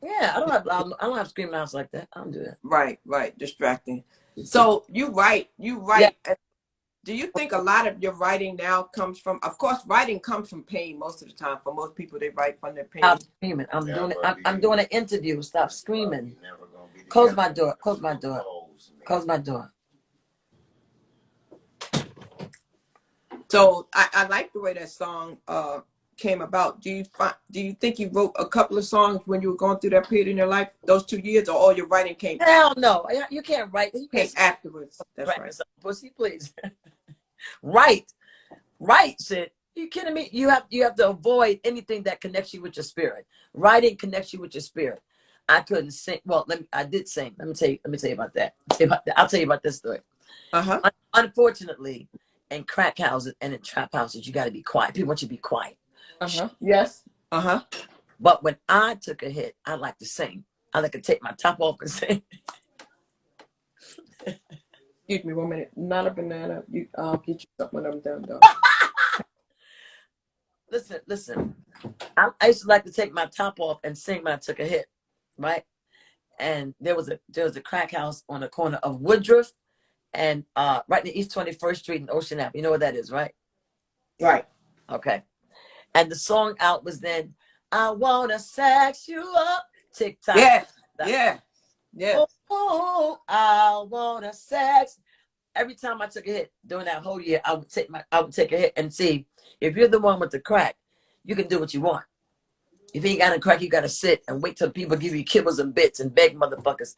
Yeah, I don't have screaming house like that. I don't do that. Right. Distracting. So you write. Yeah. Do you think a lot of your writing now comes from, of course, writing comes from pain most of the time. For most people, they write from their pain. Stop screaming. I'm doing an interview. Stop screaming. Close my door. Close my door. Close my door. So I like the way that song came about. Do you think you wrote a couple of songs when you were going through that period in your life, those 2 years, or all your writing came? Hell no. You can't write. You Came can't afterwards. That's right. Pussy, please. Right, Sid. You kidding me? You have to avoid anything that connects you with your spirit. Writing connects you with your spirit. I couldn't sing. Well, I did sing. Let me tell you about that. I'll tell you about this story. Unfortunately, in crack houses and in trap houses, you got to be quiet. People want you to be quiet. Yes. But when I took a hit, I like to sing. I like to take my top off and sing. Excuse me 1 minute. Not a banana. I'll get you something of them done. Listen. I used to like to take my top off and sing when I took a hit, right? And there was a crack house on the corner of Woodruff and right near East 21st Street and Ocean Ave. You know what that is, right? Right. Okay. And the song out was then, I wanna sex you up. TikTok. Yeah. Yes. Oh, I wanna sex. Every time I took a hit during that whole year, I would take a hit and see if you're the one with the crack, you can do what you want. If you ain't got a crack, you gotta sit and wait till people give you kibbles and bits and beg motherfuckers.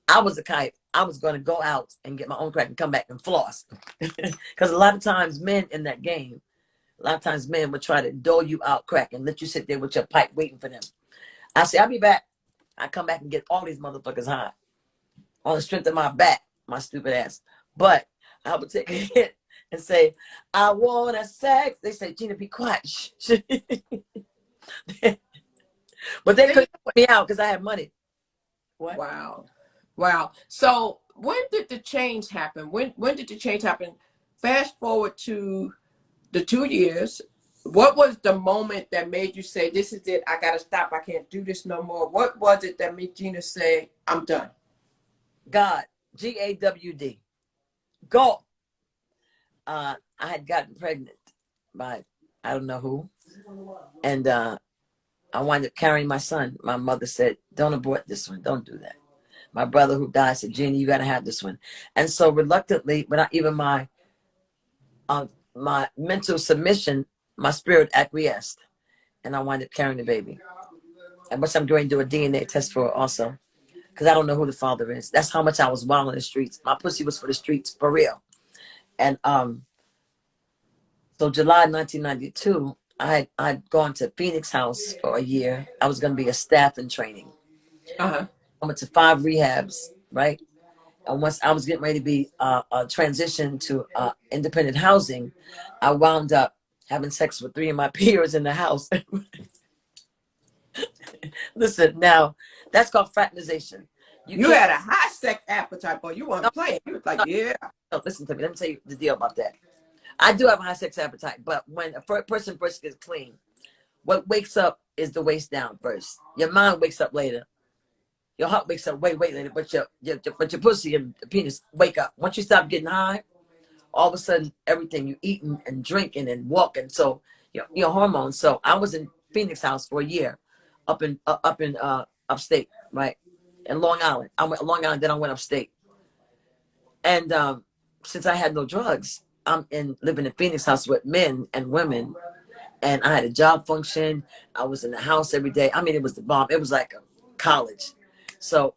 I was the kind, I was gonna go out and get my own crack and come back and floss. Because a lot of times men in that game, a lot of times men would try to dole you out crack and let you sit there with your pipe waiting for them. I say, I'll be back. I come back and get all these motherfuckers high on the strength of my back, my stupid ass. But I would take a hit and say, I want a sex. They say, Gina, be quiet. But they couldn't put me out because I had money. What? Wow. Wow. So when did the change happen? When did the change happen? Fast forward to the 2 years. What was the moment that made you say, this is it, I gotta stop, I can't do this no more? What was it that made Gina say, I'm done? God, GAWD. Go. I had gotten pregnant by I don't know who. And I wound up carrying my son. My mother said, don't abort this one. Don't do that. My brother who died said, Gina, you got to have this one. And so reluctantly, without even my mental submission, my spirit acquiesced. And I wound up carrying the baby. And which I'm going to do a DNA test for also. Because I don't know who the father is. That's how much I was wild in the streets. My pussy was for the streets, for real. And so July 1992, I'd gone to Phoenix House for a year. I was going to be a staff in training. Uh-huh. I went to 5 rehabs, right? And once I was getting ready to be transitioned to independent housing, I wound up having sex with 3 of my peers in the house. Listen, now, that's called fraternization. You had a high sex appetite, boy. You weren't playing. You was like, yeah. No, listen to me. Let me tell you the deal about that. I do have a high sex appetite, but when a person first gets clean, what wakes up is the waist down first. Your mind wakes up later. Your heart wakes up way later, but your pussy and penis wake up. Once you stop getting high, all of a sudden everything you eating and drinking and walking, so your hormones. So I was in Phoenix House for a year, up in upstate, right, in Long Island. I went to Long Island, then I went upstate, and since I had no drugs, I'm living in Phoenix House with men and women, and I had a job function. I was in the house every day. I mean, it was the bomb. It was like a college. So,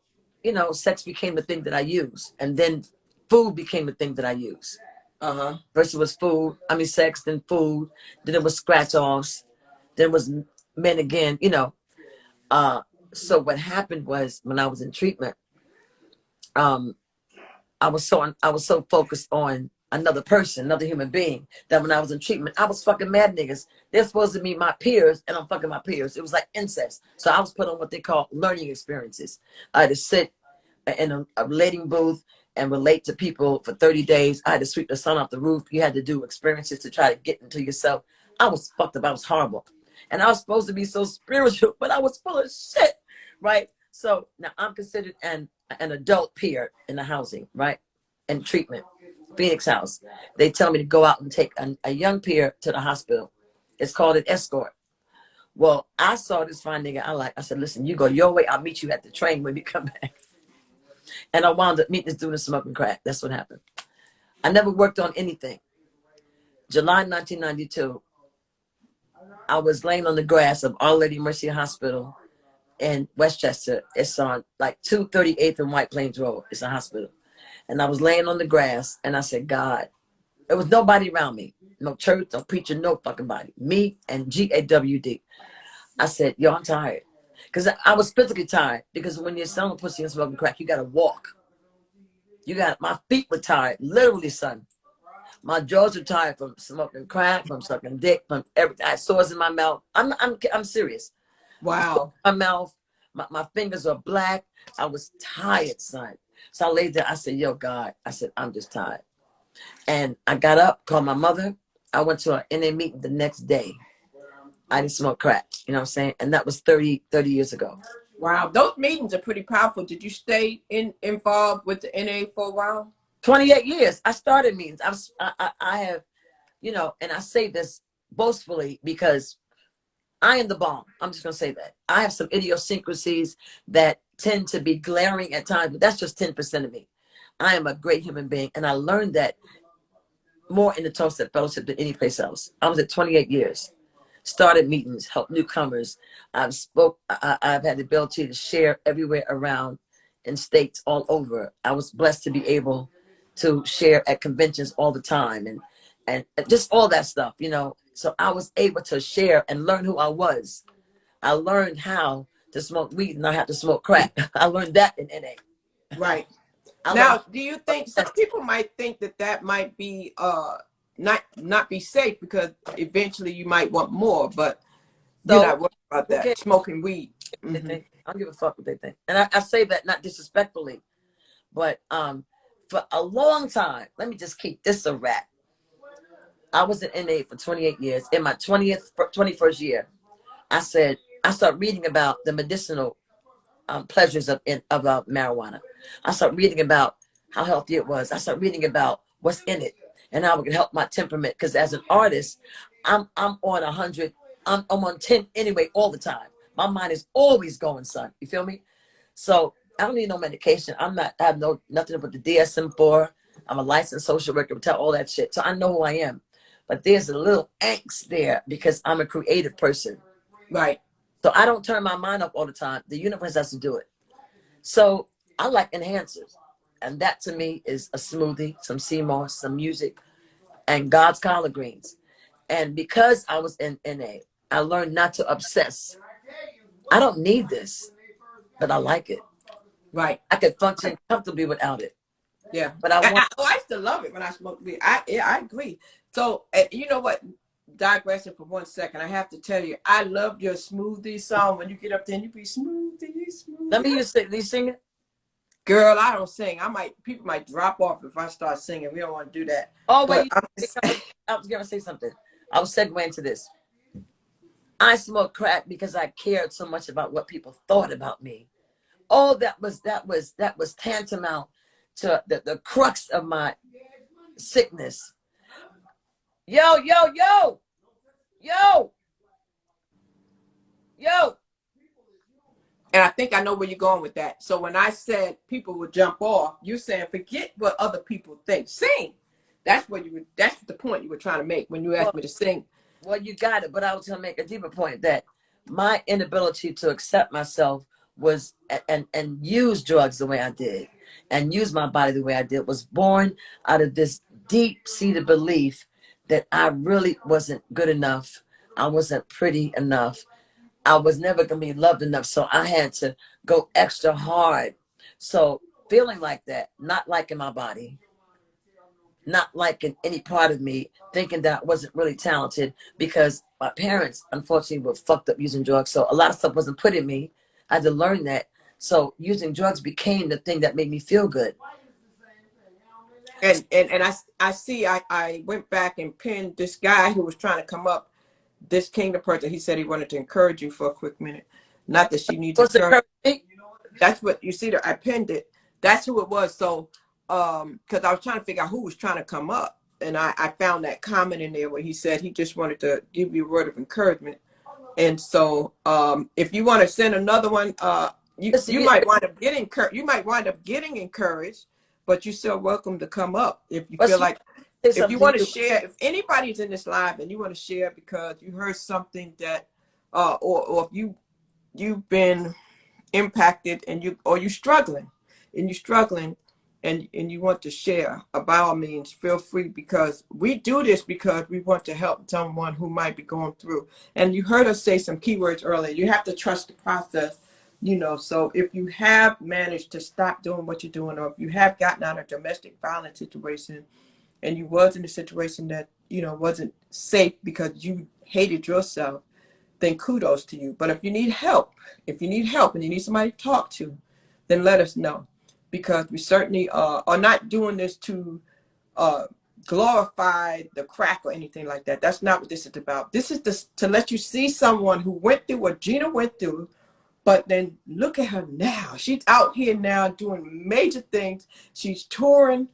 sex became the thing that I use. And then food became the thing that I use. Uh-huh. First it was food. I mean, sex, then food. Then it was scratch-offs. Then it was men again, So what happened was when I was in treatment, I was so focused on another person, another human being, that when I was in treatment, I was fucking mad niggas. They're supposed to be my peers, and I'm fucking my peers. It was like incest. So I was put on what they call learning experiences. I had to sit in a relating booth and relate to people for 30 days. I had to sweep the sun off the roof. You had to do experiences to try to get into yourself. I was fucked up. I was horrible. And I was supposed to be so spiritual, but I was full of shit, right? So now I'm considered an adult peer in the housing, right? And treatment. Phoenix House. They tell me to go out and take a young peer to the hospital. It's called an escort. Well, I saw this fine nigga I said, listen, you go your way. I'll meet you at the train when you come back. And I wound up meeting this dude and smoking crack. That's what happened. I never worked on anything. July 1992, I was laying on the grass of Our Lady Mercy Hospital in Westchester. It's on like 238th and White Plains Road. It's a hospital. And I was laying on the grass and I said, God, there was nobody around me. No church, no preacher, no fucking body. Me and GAWD. I said, yo, I'm tired. Because I was physically tired. Because when you're selling pussy and smoking crack, you got to walk. My feet were tired. Literally, son. My jaws were tired from smoking crack, from sucking dick, from everything. I had sores in my mouth. I'm serious. Wow. My mouth, my fingers are black. I was tired, son. So I laid there. I said, yo, God. I said, I'm just tired. And I got up, called my mother. I went to an NA meeting the next day. I didn't smoke crack. You know what I'm saying? And that was 30 years ago. Wow. Those meetings are pretty powerful. Did you stay involved with the NA for a while? 28 years. I started meetings. I have, and I say this boastfully because I am the bomb. I'm just going to say that. I have some idiosyncrasies that tend to be glaring at times, but that's just 10% of me. I am a great human being, and I learned that more in the Toasted Fellowship than any place else. I was at 28 years. Started meetings, helped newcomers. I've had the ability to share everywhere around in states all over. I was blessed to be able to share at conventions all the time and just all that stuff, you know. So I was able to share and learn who I was. I learned how to smoke weed and not have to smoke crack. I learned that in NA. Right. I learned. Now, do you think some people might think that that might be not be safe because eventually you might want more, but you're So not worried about okay, that. Smoking weed. they think. I don't give a fuck what they think. And I say that not disrespectfully, but for a long time, let me just keep this a wrap. I was in NA for 28 years. In my 21st year, I started reading about the medicinal pleasures of marijuana. I started reading about how healthy it was. I started reading about what's in it and how it can help my temperament. Because as an artist, I'm on 100. I'm on 10 anyway all the time. My mind is always going, son. You feel me? So I don't need no medication. I have nothing but the DSM-4. I'm a licensed social worker, tell all that shit. So I know who I am. But there's a little angst there because I'm a creative person. Right. So I don't turn my mind up all the time. The universe has to do it. So I like enhancers. And that to me is a smoothie, some sea moss, some music, and God's collard greens. And because I was in NA, I learned not to obsess. I don't need this, but I like it. Right. I could function comfortably without it. Yeah. But I still love it when I smoke weed. I agree. So you know what? Digressing for 1 second, I have to tell you, I love your smoothie song. When you get up there and you be smoothie. let me use it. You sing it? Girl, I don't sing. People might drop off if I start singing. We don't want to do that. Oh, But wait. I was going to say something. I was segueing into this. I smoked crack because I cared so much about what people thought about me. Oh, that was tantamount to the crux of my sickness. Yo, yo, yo, yo, yo. and I think I know where you're going with that. So when I said people would jump off, you're saying forget what other people think. Sing. That's the point you were trying to make when you asked me to sing. Well, you got it, but I was going to make a deeper point that my inability to accept myself was and use drugs the way I did and use my body the way I did was born out of this deep-seated belief that I really wasn't good enough. I wasn't pretty enough. I was never going to be loved enough. So I had to go extra hard. So feeling like that, not liking my body, not liking any part of me, thinking that I wasn't really talented because my parents, unfortunately, were fucked up using drugs. So a lot of stuff wasn't put in me. I had to learn that. So using drugs became the thing that made me feel good. And I see I went back and pinned this guy who was trying to come up, this kingdom person. He said he wanted to encourage you for a quick minute. Not that she needs encouragement. That's what you see there. I pinned it. That's who it was. So because I was trying to figure out who was trying to come up. And I found that comment in there where he said he just wanted to give you a word of encouragement. And so if you want to send another one, you might wind up getting encouraged, but you're still welcome to come up if you feel like, if you want to share, if anybody's in this live and you want to share because you heard something that or if you've been impacted and you're struggling and you want to share, by all means feel free, because we do this because we want to help someone who might be going through. And you heard us say some keywords earlier. You have to trust the process, so if you have managed to stop doing what you're doing, or if you have gotten out of a domestic violence situation and you was in a situation that wasn't safe because you hated yourself, then kudos to you. But if you need help and you need somebody to talk to, then let us know, because we certainly are not doing this to glorify the crack or anything like that. That's not what this is about. This is to let you see someone who went through what Gina went through, but then look at her now. She's out here now doing major things. She's touring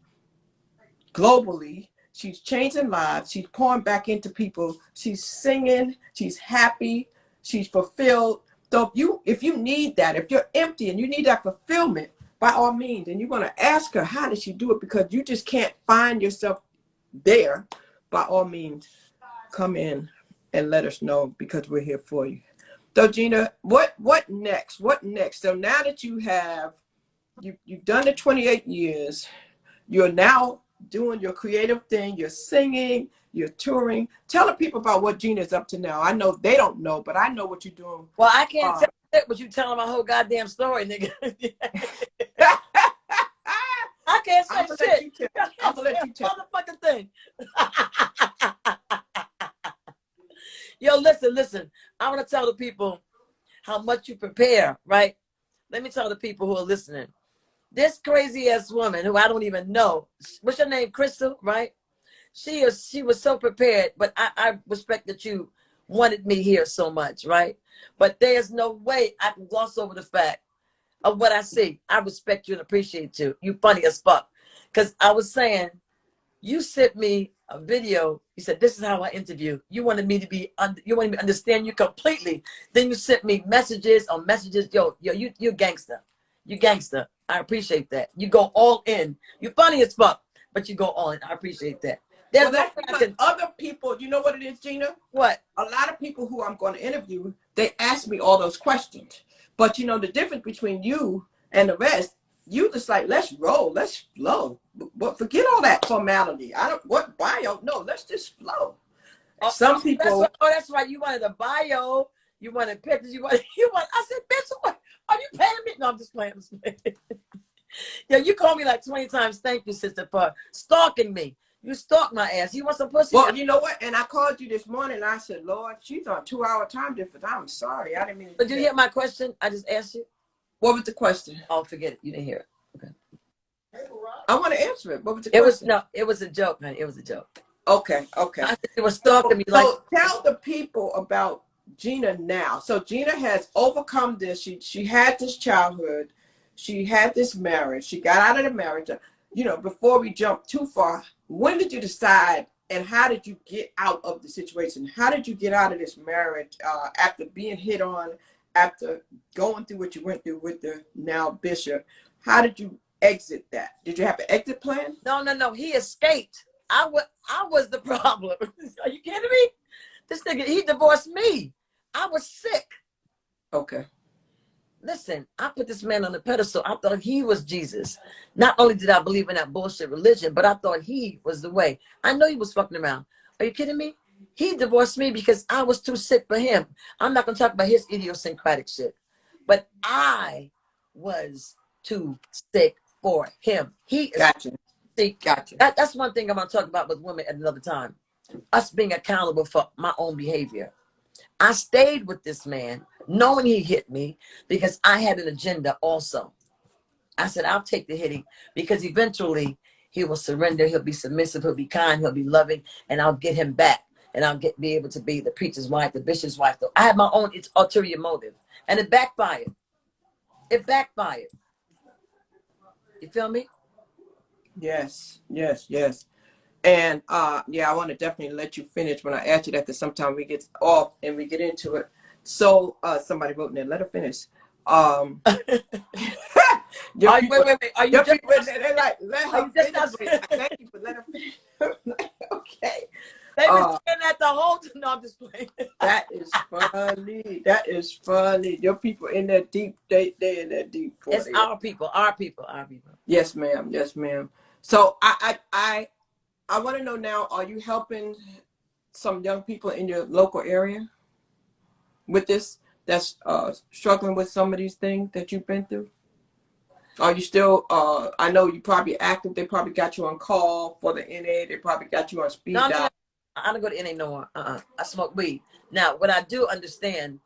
globally. She's changing lives. She's pouring back into people. She's singing. She's happy. She's fulfilled. So if you need that, if you're empty and you need that fulfillment, by all means, and you're going to ask her, how did she do it? Because you just can't find yourself there. By all means, come in and let us know, because we're here for you. So Gina, what next? What next? So now that you've done the 28 years, you're now doing your creative thing, you're singing, you're touring. Tell the people about what Gina's up to now. I know they don't know, but I know what you're doing. Well, I can't tell you, but you telling my whole goddamn story, nigga. I can't say shit. I'm gonna let you tell. Motherfucking thing. Yo, listen. I want to tell the people how much you prepare, right? Let me tell the people who are listening. This crazy ass woman who I don't even know. What's your name? Crystal, right? She was so prepared, but I respect that you wanted me here so much, right? But there's no way I can gloss over the fact of what I see. I respect you and appreciate you. You funny as fuck. Because I was saying, you sent me a video. You said, this is how I interview. You wanted me to understand you completely. Then you sent me messages on messages. Yo, you gangster. You gangster. I appreciate that. You go all in. You funny as fuck, but you go all in. I appreciate that. Well, that's because other people, you know what it is, Gina? What? A lot of people who I'm going to interview, they ask me all those questions. But you know, the difference between you and the rest, you just like, let's roll, let's flow. But forget all that formality. What bio? No, let's just flow. Some people. That's right. You wanted a bio. You wanted pictures. I said, bitch, what? Are you paying me? No, I'm just playing. Yeah, you called me like 20 times. Thank you, sister, for stalking me. You stalked my ass. You want some pussy? Well, you know what? And I called you this morning and I said, Lord, she's on 2-hour time difference. I'm sorry. I didn't mean to. But did you hear my question? I just asked you. What was the question? Oh, forget it. You didn't hear it. Okay. I want to answer it. What was the question? It was a joke, honey. It was a joke. Okay. I think they were stalking me like. So tell the people about Gina now. So Gina has overcome this. She had this childhood. She had this marriage. She got out of the marriage. You know, before we jump too far, when did you decide and how did you get out of the situation? How did you get out of this marriage after being hit on, after going through what you went through with the now bishop? How did you exit that? Did you have an exit plan? No. He escaped. I was the problem. Are you kidding me? This nigga, he divorced me. I was sick. Okay. Listen, I put this man on the pedestal. I thought he was Jesus. Not only did I believe in that bullshit religion, but I thought he was the way. I know he was fucking around. Are you kidding me? He divorced me because I was too sick for him. I'm not going to talk about his idiosyncratic shit. But I was too sick for him. He is. Gotcha. See, Gotcha. That's one thing I'm going to talk about with women at another time. Us being accountable for my own behavior. I stayed with this man knowing he hit me because I had an agenda also. I said, I'll take the hitting because eventually he will surrender. He'll be submissive. He'll be kind. He'll be loving. And I'll get him back. And I'll be able to be the preacher's wife, the bishop's wife. I had my own ulterior motive. And it backfired. It backfired. You feel me? Yes. And yeah, I want to definitely let you finish when I ask you that, because sometimes we get off and we get into it. So somebody wrote in there, let her finish. Wait. Are you just they're like, let her finish. Thank you for letting her finish. Okay. They've been saying that the whole time. No, I'm just playing. That is funny. That is funny. Your people in there deep. They in there deep. It's our people. Yes, ma'am. Yes, ma'am. So I want to know now, are you helping some young people in your local area with this, that's struggling with some of these things that you've been through? Are you still, I know you probably active, they probably got you on call for the NA, they probably got you on speed dial. I don't go to NA no more. I smoke weed. Now, what I do understand,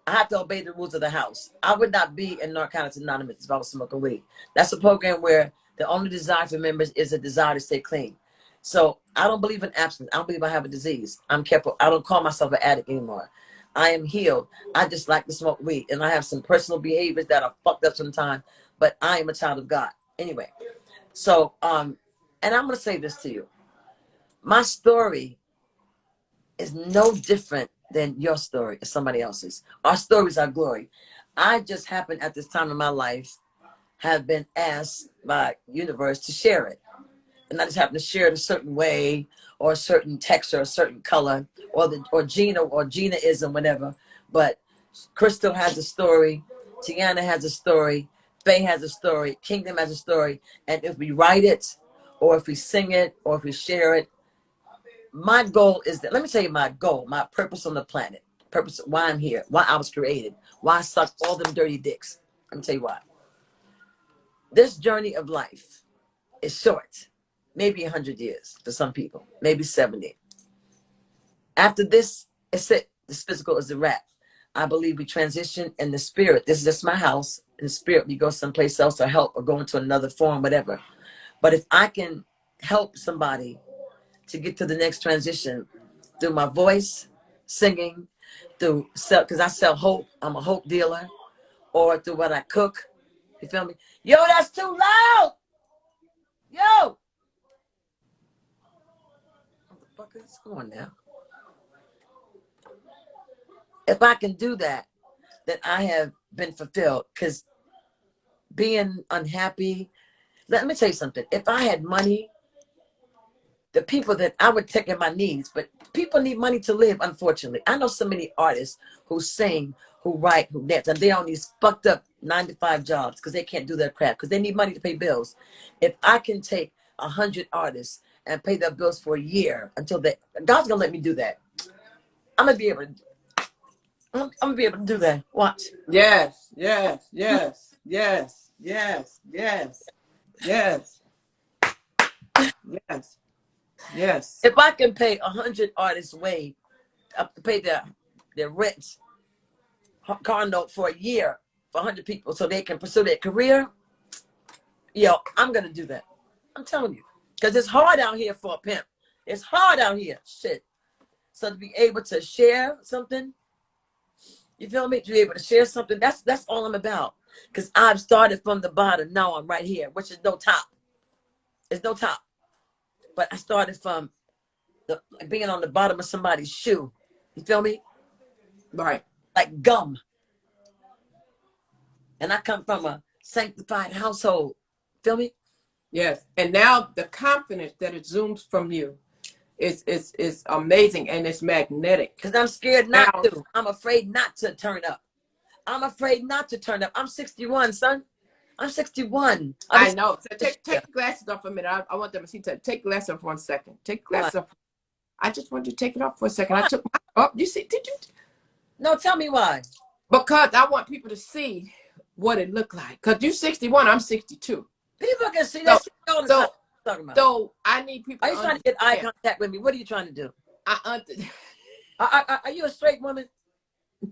I have to obey the rules of the house. I would not be in Narcotics Anonymous if I was smoking weed. That's a program where the only desire for members is a desire to stay clean. So I don't believe in abstinence. I don't believe I have a disease. I'm careful. I don't call myself an addict anymore. I am healed. I just like to smoke weed. And I have some personal behaviors that are fucked up sometimes, but I am a child of God. Anyway, so, and I'm going to say this to you. My story is no different than your story or somebody else's. Our stories are glory. I just happen at this time in my life have been asked by universe to share it. And I just happen to share it a certain way or a certain texture, a certain color, or Ginaism, whatever. But Crystal has a story, Tiana has a story, Faye has a story, Kingdom has a story. And if we write it, or if we sing it, or if we share it, my goal is that, let me tell you my goal, my purpose on the planet, purpose, why I'm here, why I was created, why I suck all them dirty dicks. Let me tell you why. This journey of life is short, maybe 100 years for some people, maybe 70. After this, it's it. This physical is a wrap. I believe we transition in the spirit. This is just my house. In the spirit, we go someplace else or help or go into another form, whatever. But if I can help somebody to get to the next transition through my voice, singing, through sell, because I sell hope. I'm a hope dealer, or through what I cook. You feel me? Yo, that's too loud. Yo, what the fuck is going on now? If I can do that, then I have been fulfilled. Because being unhappy, let me tell you something. If I had money, the people that I would take in my needs, but people need money to live, unfortunately. I know so many artists who sing, who write, who dance, and they're on these fucked up 9-to-5 jobs because they can't do their craft, because they need money to pay bills. If I can take 100 artists and pay their bills for a year until God's gonna let me do that. I'm gonna be able to do that. Watch. Yes, yes, yes, yes, yes, yes, yes, yes, yes. If I can pay 100 artists up to pay their rent, car note for a year for 100 people so they can pursue their career, yo, I'm gonna do that. I'm telling you, because it's hard out here for a pimp. It's hard out here, shit. So to be able to share something, you feel me? To be able to share something, that's all I'm about. Because I've started from the bottom. Now I'm right here, which is no top. It's no top. But I started from being on the bottom of somebody's shoe. You feel me? Right. Like gum. And I come from a sanctified household. Feel me? Yes. And now the confidence that it zooms from you is amazing, and it's magnetic. Because I'm scared not Now, to. I'm afraid not to turn up. I'm afraid not to turn up. I'm 61, son. I'm 61. I know. So take your glasses off for a minute. I want them to see. Take glasses off for 1 second. Take glasses off. I just want you to take it off for a second. Why? I took my up. You see? Did you? No, tell me why. Because I want people to see what it looked like. Because you're 61, I'm 62. People can see that shit all the time. Talking about. So I need people. Are you trying to get eye contact with me? What are you trying to do? Are you a straight woman?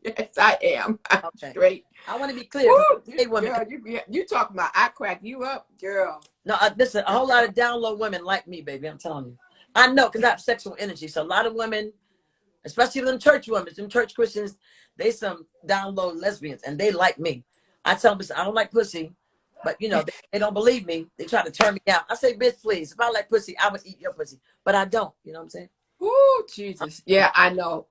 Yes, I am. I'm Okay. straight. I want to be clear. Woo, girl, you talking about I crack you up, girl. No, listen, a whole lot of down low women like me, baby. I'm telling you. I know, because I have sexual energy. So a lot of women, especially them church women, them church Christians, they some down low lesbians, and they like me. I tell them, I don't like pussy, but you know, they don't believe me. They try to turn me out. I say, bitch, please. If I like pussy, I would eat your pussy, but I don't. You know what I'm saying? Ooh, Jesus. Yeah, I know.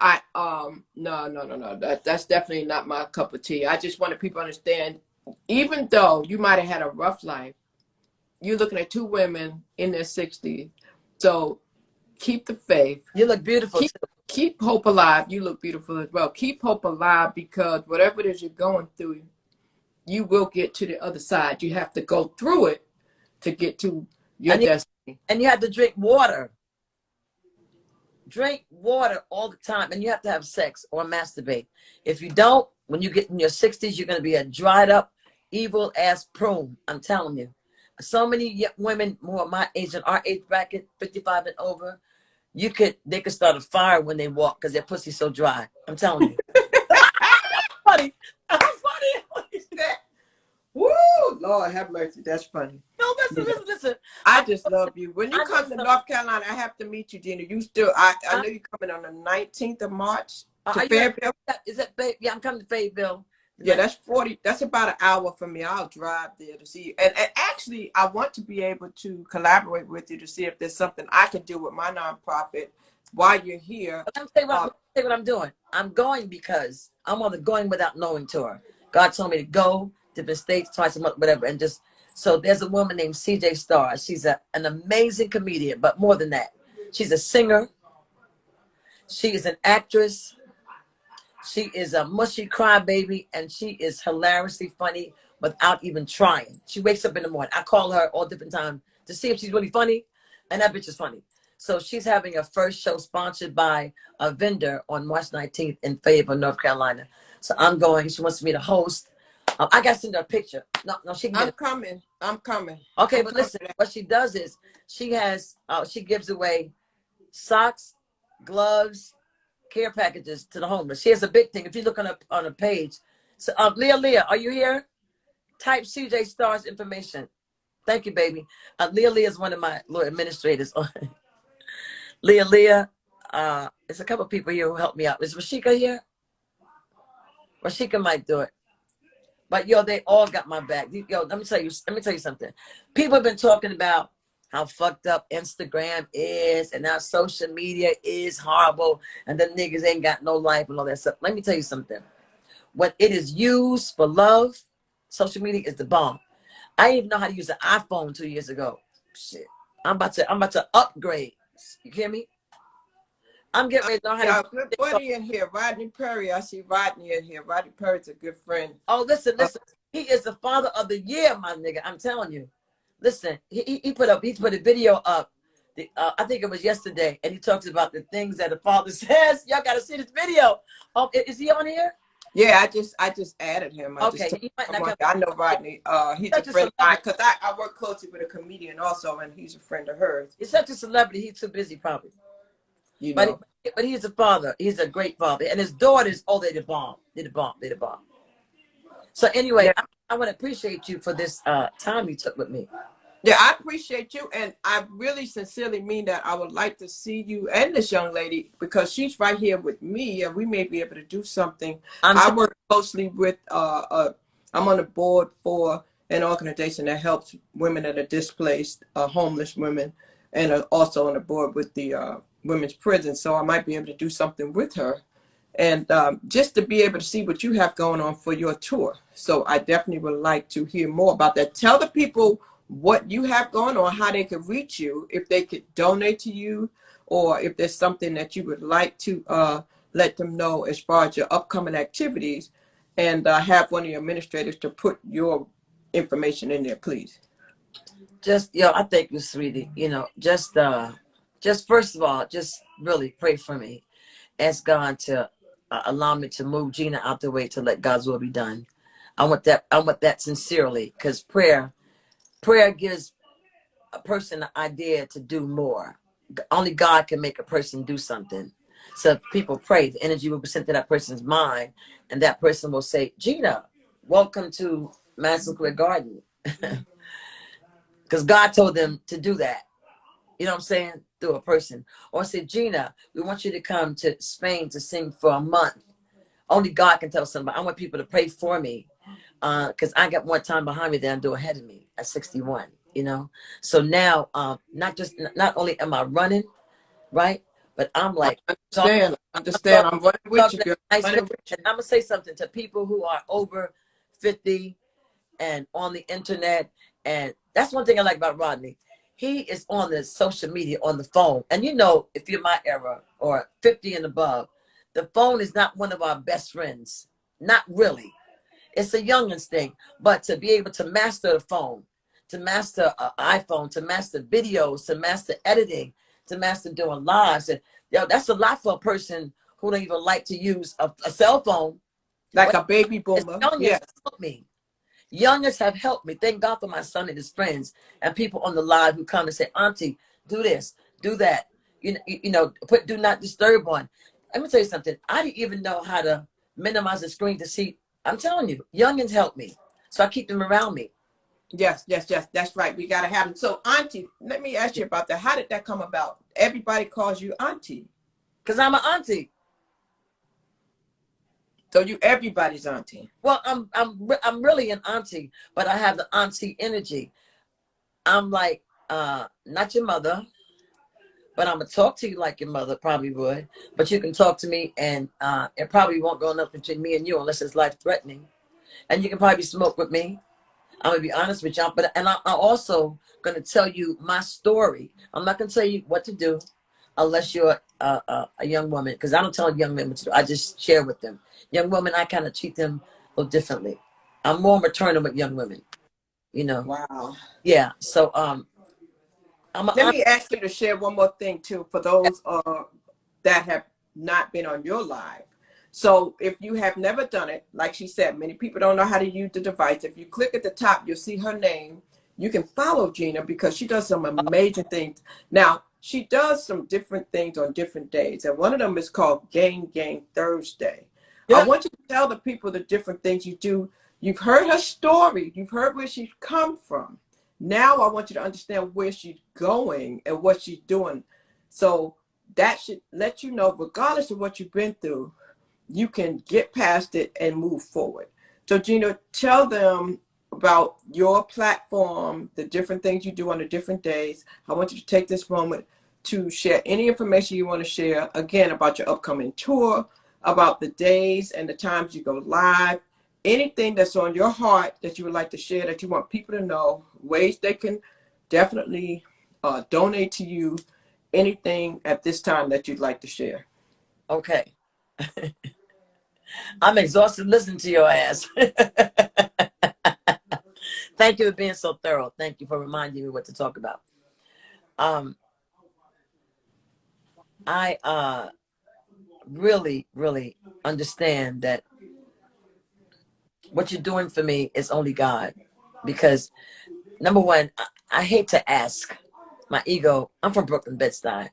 No. That's definitely not my cup of tea. I just wanted people to understand, even though you might have had a rough life, you're looking at two women in their 60s. So keep the faith. You look beautiful too. Keep hope alive. You look beautiful as well. Keep hope alive, because whatever it is you're going through, you will get to the other side. You have to go through it to get to your destiny. And you have to drink water. Drink water all the time, and you have to have sex or masturbate. If you don't, when you get in your 60s, you're going to be a dried up, evil ass prune. I'm telling you. So many women more my age, in our age bracket, 55 and over, they could start a fire when they walk because their pussy's so dry. I'm telling you. That's funny. That's funny. Woo, Lord have mercy. That's funny. No, listen. I just love you. When you come to North Carolina, I have to meet you, Gina. I know you're coming on the 19th of March to Fayetteville. Is that yeah, I'm coming to Fayetteville. Yeah, that's about an hour from me. I'll drive there to see you. And actually, I want to be able to collaborate with you to see if there's something I can do with my nonprofit while you're here. Let me tell you what I'm doing. I'm going because I'm on the going without knowing tour. God told me to go different states twice a month, whatever, and just so there's a woman named CJ Starr. She's an amazing comedian, but more than that, she's a singer. She is an actress. She is a mushy crybaby, and she is hilariously funny without even trying. She wakes up in the morning. I call her all different times to see if she's really funny, and that bitch is funny. So she's having a first show sponsored by a vendor on March 19th in Fayetteville, North Carolina. So I'm going. She wants me to host. I got to send her a picture. No, she can get I'm it. coming. I'm coming. Okay, I'm but coming. listen, what she does is she gives away socks, gloves, care packages to the homeless. She has a big thing. If you look on a page, so Leah, are you here? Type CJ Starr's information. Thank you, baby. Leah is one of my little administrators. Leah, there's a couple people here who help me out. Is Rashika here? Rashika might do it. But yo, they all got my back. Yo, let me tell you something. People have been talking about how fucked up Instagram is and how social media is horrible and the niggas ain't got no life and all that stuff. Let me tell you something. When it is used for love, social media is the bomb. I didn't even know how to use an iPhone 2 years ago. Shit. I'm about to upgrade. You hear me? I'm getting ready to know how Yeah, to do good buddy in here, Rodney Perry. I see Rodney in here. Rodney Perry's a good friend. Oh, listen. He is the father of the year, my nigga. I'm telling you. Listen, he put a video up. I think it was yesterday, and he talks about the things that the father says. Y'all got to see this video. Is he on here? Yeah, I just added him. Okay, he might not come. I know Rodney. He's a friend of mine because I work closely with a comedian also, and he's a friend of hers. He's such a celebrity. He's too busy, probably. You know. But he's a father. He's a great father, and his daughters. Oh, they the bomb. They the bomb. They the bomb. So anyway, Yeah. I want to appreciate you for this time you took with me. Yeah, I appreciate you, and I really sincerely mean that. I would like to see you and this young lady because she's right here with me, and we may be able to do something. I work closely with. I'm on the board for an organization that helps women that are displaced, homeless women, and also on the board with the women's prison. So I might be able to do something with her, and just to be able to see what you have going on for your tour. So I definitely would like to hear more about that. Tell the people what you have going on, how they could reach you, if they could donate to you, or if there's something that you would like to let them know as far as your upcoming activities, and have one of your administrators to put your information in there, please. I thank you, sweetie. Just first of all, just really pray for me. Ask God to allow me to move Gina out the way to let God's will be done. I want that sincerely, because prayer gives a person an idea to do more. Only God can make a person do something. So if people pray, the energy will be sent to that person's mind, and that person will say, Gina, welcome to Madison Square Garden. Because God told them to do that. You know what I'm saying? Through a person. Or say, Gina, we want you to come to Spain to sing for a month. Only God can tell somebody. I want people to pray for me. Because I got more time behind me than I do ahead of me at 61, So now, not only am I running, right? But I'm like, Understand. I'm running with you, girl. And I'm going to say something to people who are over 50 and on the internet. And that's one thing I like about Rodney. He is on the social media, on the phone. And if you're my era or 50 and above, the phone is not one of our best friends. Not really. It's a youngin's thing. But to be able to master the phone, to master an iPhone, to master videos, to master editing, to master doing lives, and that's a lot for a person who don't even like to use a cell phone. Like a baby boomer. Youngins help me. Youngins have helped me. Thank God for my son and his friends and people on the live who come and say, Auntie, do this, do that. Put do not disturb on. Let me tell you something. I didn't even know how to minimize the screen to see. I'm telling you, youngins help me. So I keep them around me. Yes. That's right. We got to have them. So, Auntie, let me ask you about that. How did that come about? Everybody calls you Auntie. Because I'm an auntie. So everybody's auntie. Well, I'm really an auntie, but I have the auntie energy. I'm like, not your mother, but I'm gonna talk to you like your mother probably would. But you can talk to me, and it probably won't go enough between me and you unless it's life threatening. And you can probably smoke with me. I'm gonna be honest with y'all, but I'm also gonna tell you my story. I'm not gonna tell you what to do unless you're a young woman, because I don't tell young men what to do. I just share with them. Young women, I kind of treat them a little differently. I'm more maternal with young women, you know. Wow. Yeah. So Let I'm me ask you to share one more thing too for those that have not been on your live. So if you have never done it, like she said, many people don't know how to use the device. If you click at the top, you'll see her name. You can follow Gina because she does some amazing things. Now, she does some different things on different days, and one of them is called Gang Thursday. I yeah. want you to tell the people the different things you do. You've heard her story. You've heard where she's come from. Now I want you to understand where she's going and what she's doing. So that should let you know, regardless of what you've been through, you can get past it and move forward. So Gina, tell them about your platform, the different things you do on the different days. I want you to take this moment to share any information you want to share, again, about your upcoming tour, about the days and the times you go live, anything that's on your heart that you would like to share, that you want people to know, ways they can definitely donate to you, anything at this time that you'd like to share. Okay. I'm exhausted listening to your ass. Thank you for being so thorough. Thank you for reminding me what to talk about. Um, I really, really understand that what you're doing for me is only God. Because number one, I hate to ask. My ego, I'm from Brooklyn, Bed-Stuy.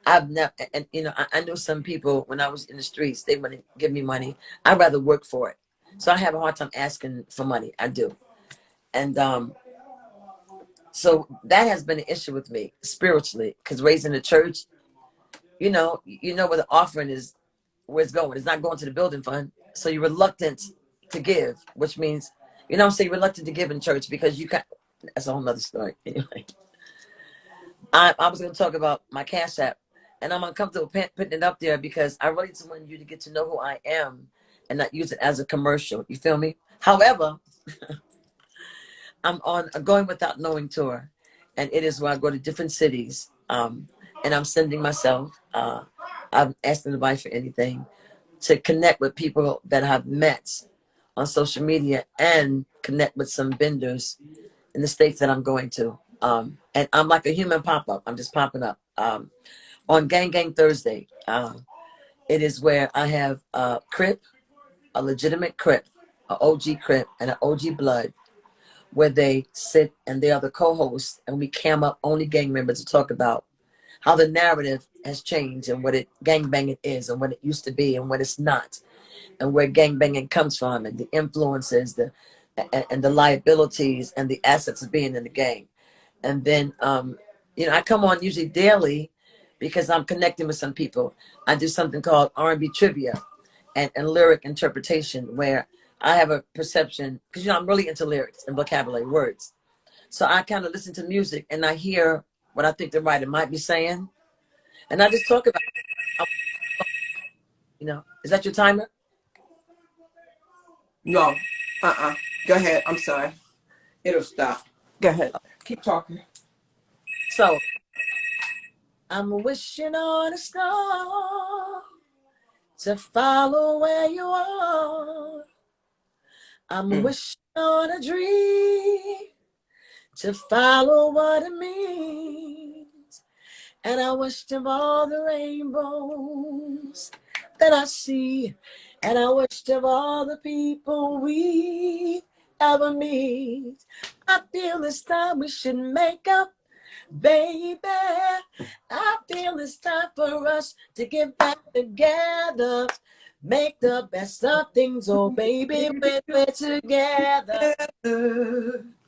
I've never, and you know, I know some people when I was in the streets, they want to give me money. I'd rather work for it. So I have a hard time asking for money. I do. And so that has been an issue with me spiritually, because raised in the church, you know where the offering is, where it's going. It's not going to the building fund. So you're reluctant to give, which means, you know what I'm saying, reluctant to give in church because you can't. That's a whole nother story. Anyway, I was going to talk about my Cash App, and I'm uncomfortable putting it up there because I really just want you to get to know who I am and not use it as a commercial. You feel me? However, I'm on a Going Without Knowing tour, and it is where I go to different cities, and I'm sending myself. I'm asking anybody for anything to connect with people that I've met on social media and connect with some vendors in the states that I'm going to. And I'm like a human pop-up. I'm just popping up. On Gang Thursday, it is where I have a Crip, a legitimate Crip, an OG Crip, and an OG Blood, where they sit and they are the co-hosts, and we cam up only gang members to talk about how the narrative has changed and what it gangbanging is and what it used to be and what it's not, and where gangbanging comes from and the influences, and the liabilities and the assets of being in the gang. And then I come on usually daily because I'm connecting with some people. I do something called R&B trivia and lyric interpretation, where I have a perception, because I'm really into lyrics and vocabulary words. So I kind of listen to music and I hear what I think the writer might be saying, and I just talk about it. Is that your timer? No, go ahead. I'm sorry. It'll stop. Go ahead. Keep talking. So I'm wishing on a star to follow where you are. I'm wishing on a dream to follow what it means. And I wished of all the rainbows that I see. And I wished of all the people we ever meet. I feel this time we should make up, baby. I feel it's time for us to get back together. Make the best of things, oh baby, when we're together.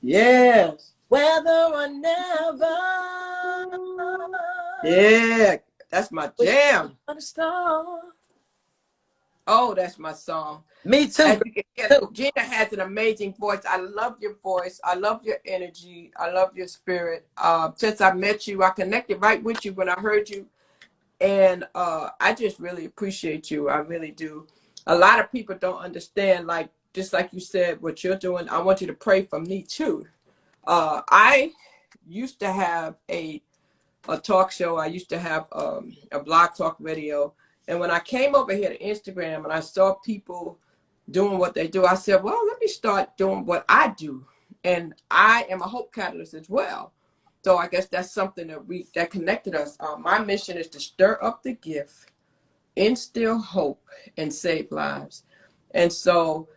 Yes. Whether or never. Yeah, that's my Wish jam. on a star. Oh, that's my song. Me too. As you can hear, Too. Gina has an amazing voice. I love your voice. I love your energy. I love your spirit. Since I met you, I connected right with you when I heard you. And I just really appreciate you. I really do. A lot of people don't understand, like, just like you said, what you're doing. I want you to pray for me too. I used to have a talk show. I used to have a blog talk radio. And when I came over here to Instagram and I saw people doing what they do, I said, well, let me start doing what I do. And I am a hope catalyst as well. So I guess that's something that connected us. My mission is to stir up the gift, instill hope, and save lives. And so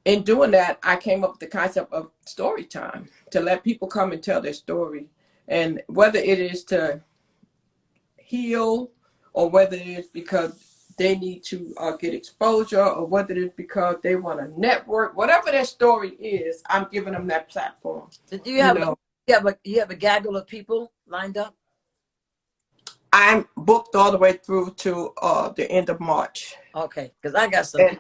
in doing that, I came up with the concept of story time, to let people come and tell their story. And whether it is to heal, or whether it is because they need to get exposure, or whether it is because they want to network, whatever their story is, I'm giving them that platform. Do you have a gaggle of people lined up? I'm booked all the way through to the end of March. Okay, because I got some.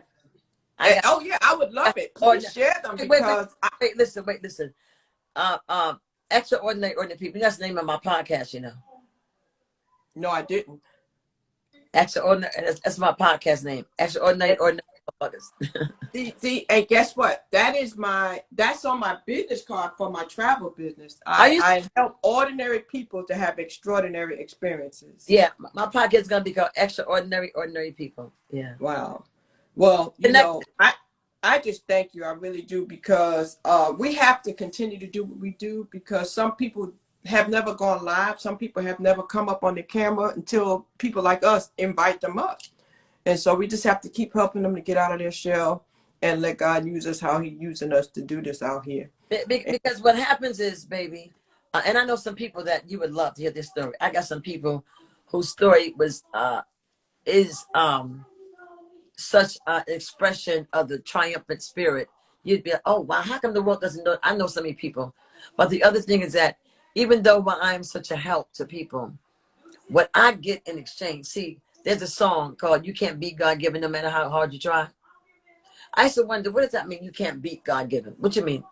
Oh yeah, I would love it. Please share them because wait, listen. Extraordinary Ordinary People. That's the name of my podcast, you know. No, I didn't. Extraordinary. That's my podcast name. Extraordinary Ordinary Motherfuckers. See, and guess what? That's on my business card for my travel business. I help ordinary people to have extraordinary experiences. Yeah, my podcast is gonna be called Extraordinary Ordinary People. Yeah. Wow. Well, you know, I just thank you. I really do, because we have to continue to do what we do, because some people have never gone live. Some people have never come up on the camera until people like us invite them up. And so we just have to keep helping them to get out of their shell and let God use us how He's using us to do this out here. Because what happens is, baby, and I know some people that you would love to hear this story. I got some people whose story is such an expression of the triumphant spirit. You'd be like, oh wow, how come the world doesn't know? I know so many people. But the other thing is that even though I am such a help to people, what I get in exchange, see, there's a song called "You Can't Beat God Given No Matter How Hard You Try." I used to wonder, what does that mean? You can't beat God given. What you mean?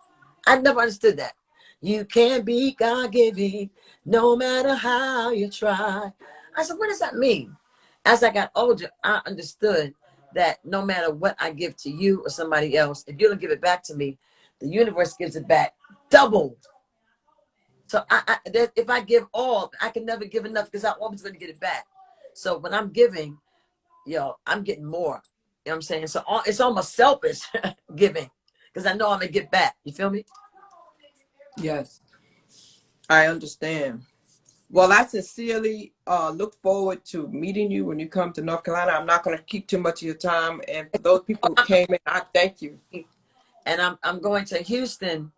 I never understood that. You can't beat God given no matter how you try. I said, what does that mean? As I got older, I understood that no matter what I give to you or somebody else, if you don't give it back to me, the universe gives it back double. So if I give all, I can never give enough, because I'm always going to get it back. So when I'm giving, I'm getting more. You know what I'm saying? So it's almost selfish giving, because I know I'm going to get back. You feel me? Yes, I understand. Well, I sincerely look forward to meeting you when you come to North Carolina. I'm not going to keep too much of your time. And for those people who came in, I thank you. And I'm going to Houston.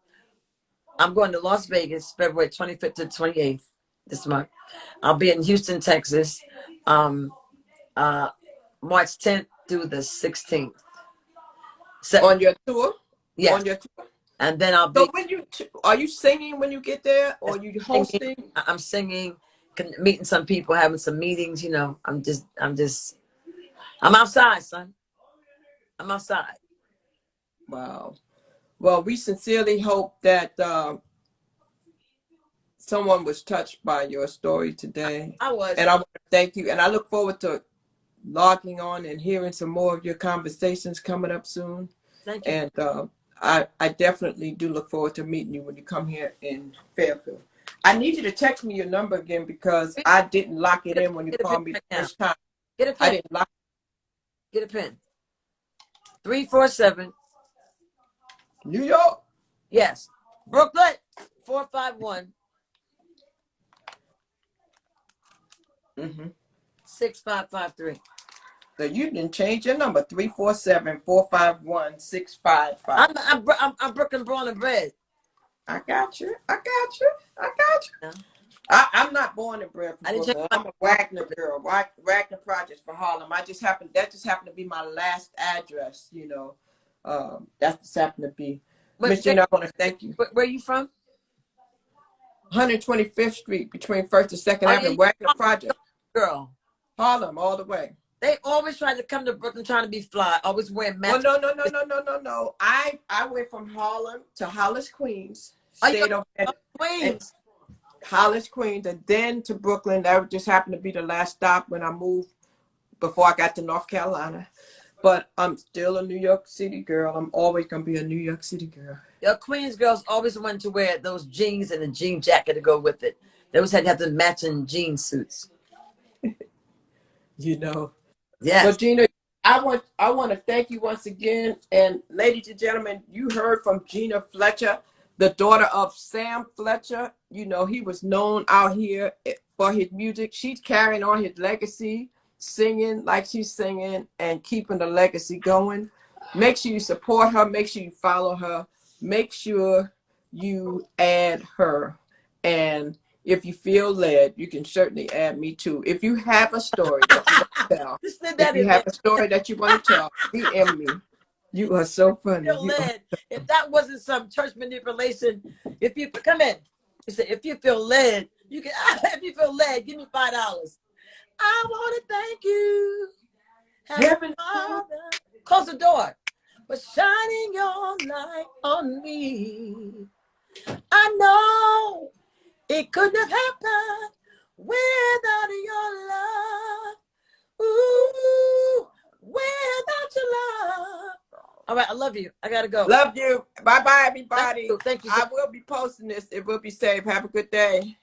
I'm going to Las Vegas, February 25th to 28th this month. I'll be in Houston, Texas, March 10th through the 16th. So, on your tour? Yeah. On your tour? And then I'll be. So are you singing when you get there, or are you hosting? I'm singing, meeting some people, having some meetings. You know, I'm outside, son. I'm outside. Wow. Well, we sincerely hope that someone was touched by your story today. I was. And I want to thank you. And I look forward to logging on and hearing some more of your conversations coming up soon. Thank you. And I definitely do look forward to meeting you when you come here in Fairfield. I need you to text me your number again, because I didn't lock it in when you called me the first time. Get a pen. I didn't lock it. Get a pen. 347. New York? Yes. Brooklyn, 451. 6553. So you didn't change your number. 347-451-6553. I'm Brooklyn born and bred. I got you. No. I'm not born and bred from Brooklyn. I'm a Wagner girl. Wagner Projects for Harlem. That just happened to be my last address. You know, that just happened to be. Miss Gina, I want to thank you. Where are you from? 125th Street between 1st and 2nd Avenue. Wagner Project. Girl. Harlem, all the way. They always try to come to Brooklyn trying to be fly, always wearing Well, matching. no. I went from Harlem to Hollis, Queens. Are you Stayed over at Queens? Hollis, Queens, and then to Brooklyn. That just happened to be the last stop when I moved before I got to North Carolina. But I'm still a New York City girl. I'm always gonna be a New York City girl. Your Queens girls always wanted to wear those jeans and a jean jacket to go with it. They always had to have the matching jean suits. You know. So Yes. Gina, I want to thank you once again. And ladies and gentlemen, you heard from Gina Fletcher, the daughter of Sam Fletcher. You know, he was known out here for his music. She's carrying on his legacy, singing like she's singing and keeping the legacy going. Make sure you support her. Make sure you follow her. Make sure you add her. And if you feel led, you can certainly add me too. If you have a story that you want to tell, if you have a story that you want to tell, DM me. You are so funny. Feel led. If that wasn't some church manipulation, if you come in, you say, if you feel led, you can. If you feel led, give me $5. I want to thank you, Heavenly Father. Close the door, for shining your light on me. I know it couldn't have happened without your love. Ooh, without your love. All right, I love you. I gotta go. Love you. Bye bye, everybody. Thank you. I will be posting this. It will be safe. Have a good day.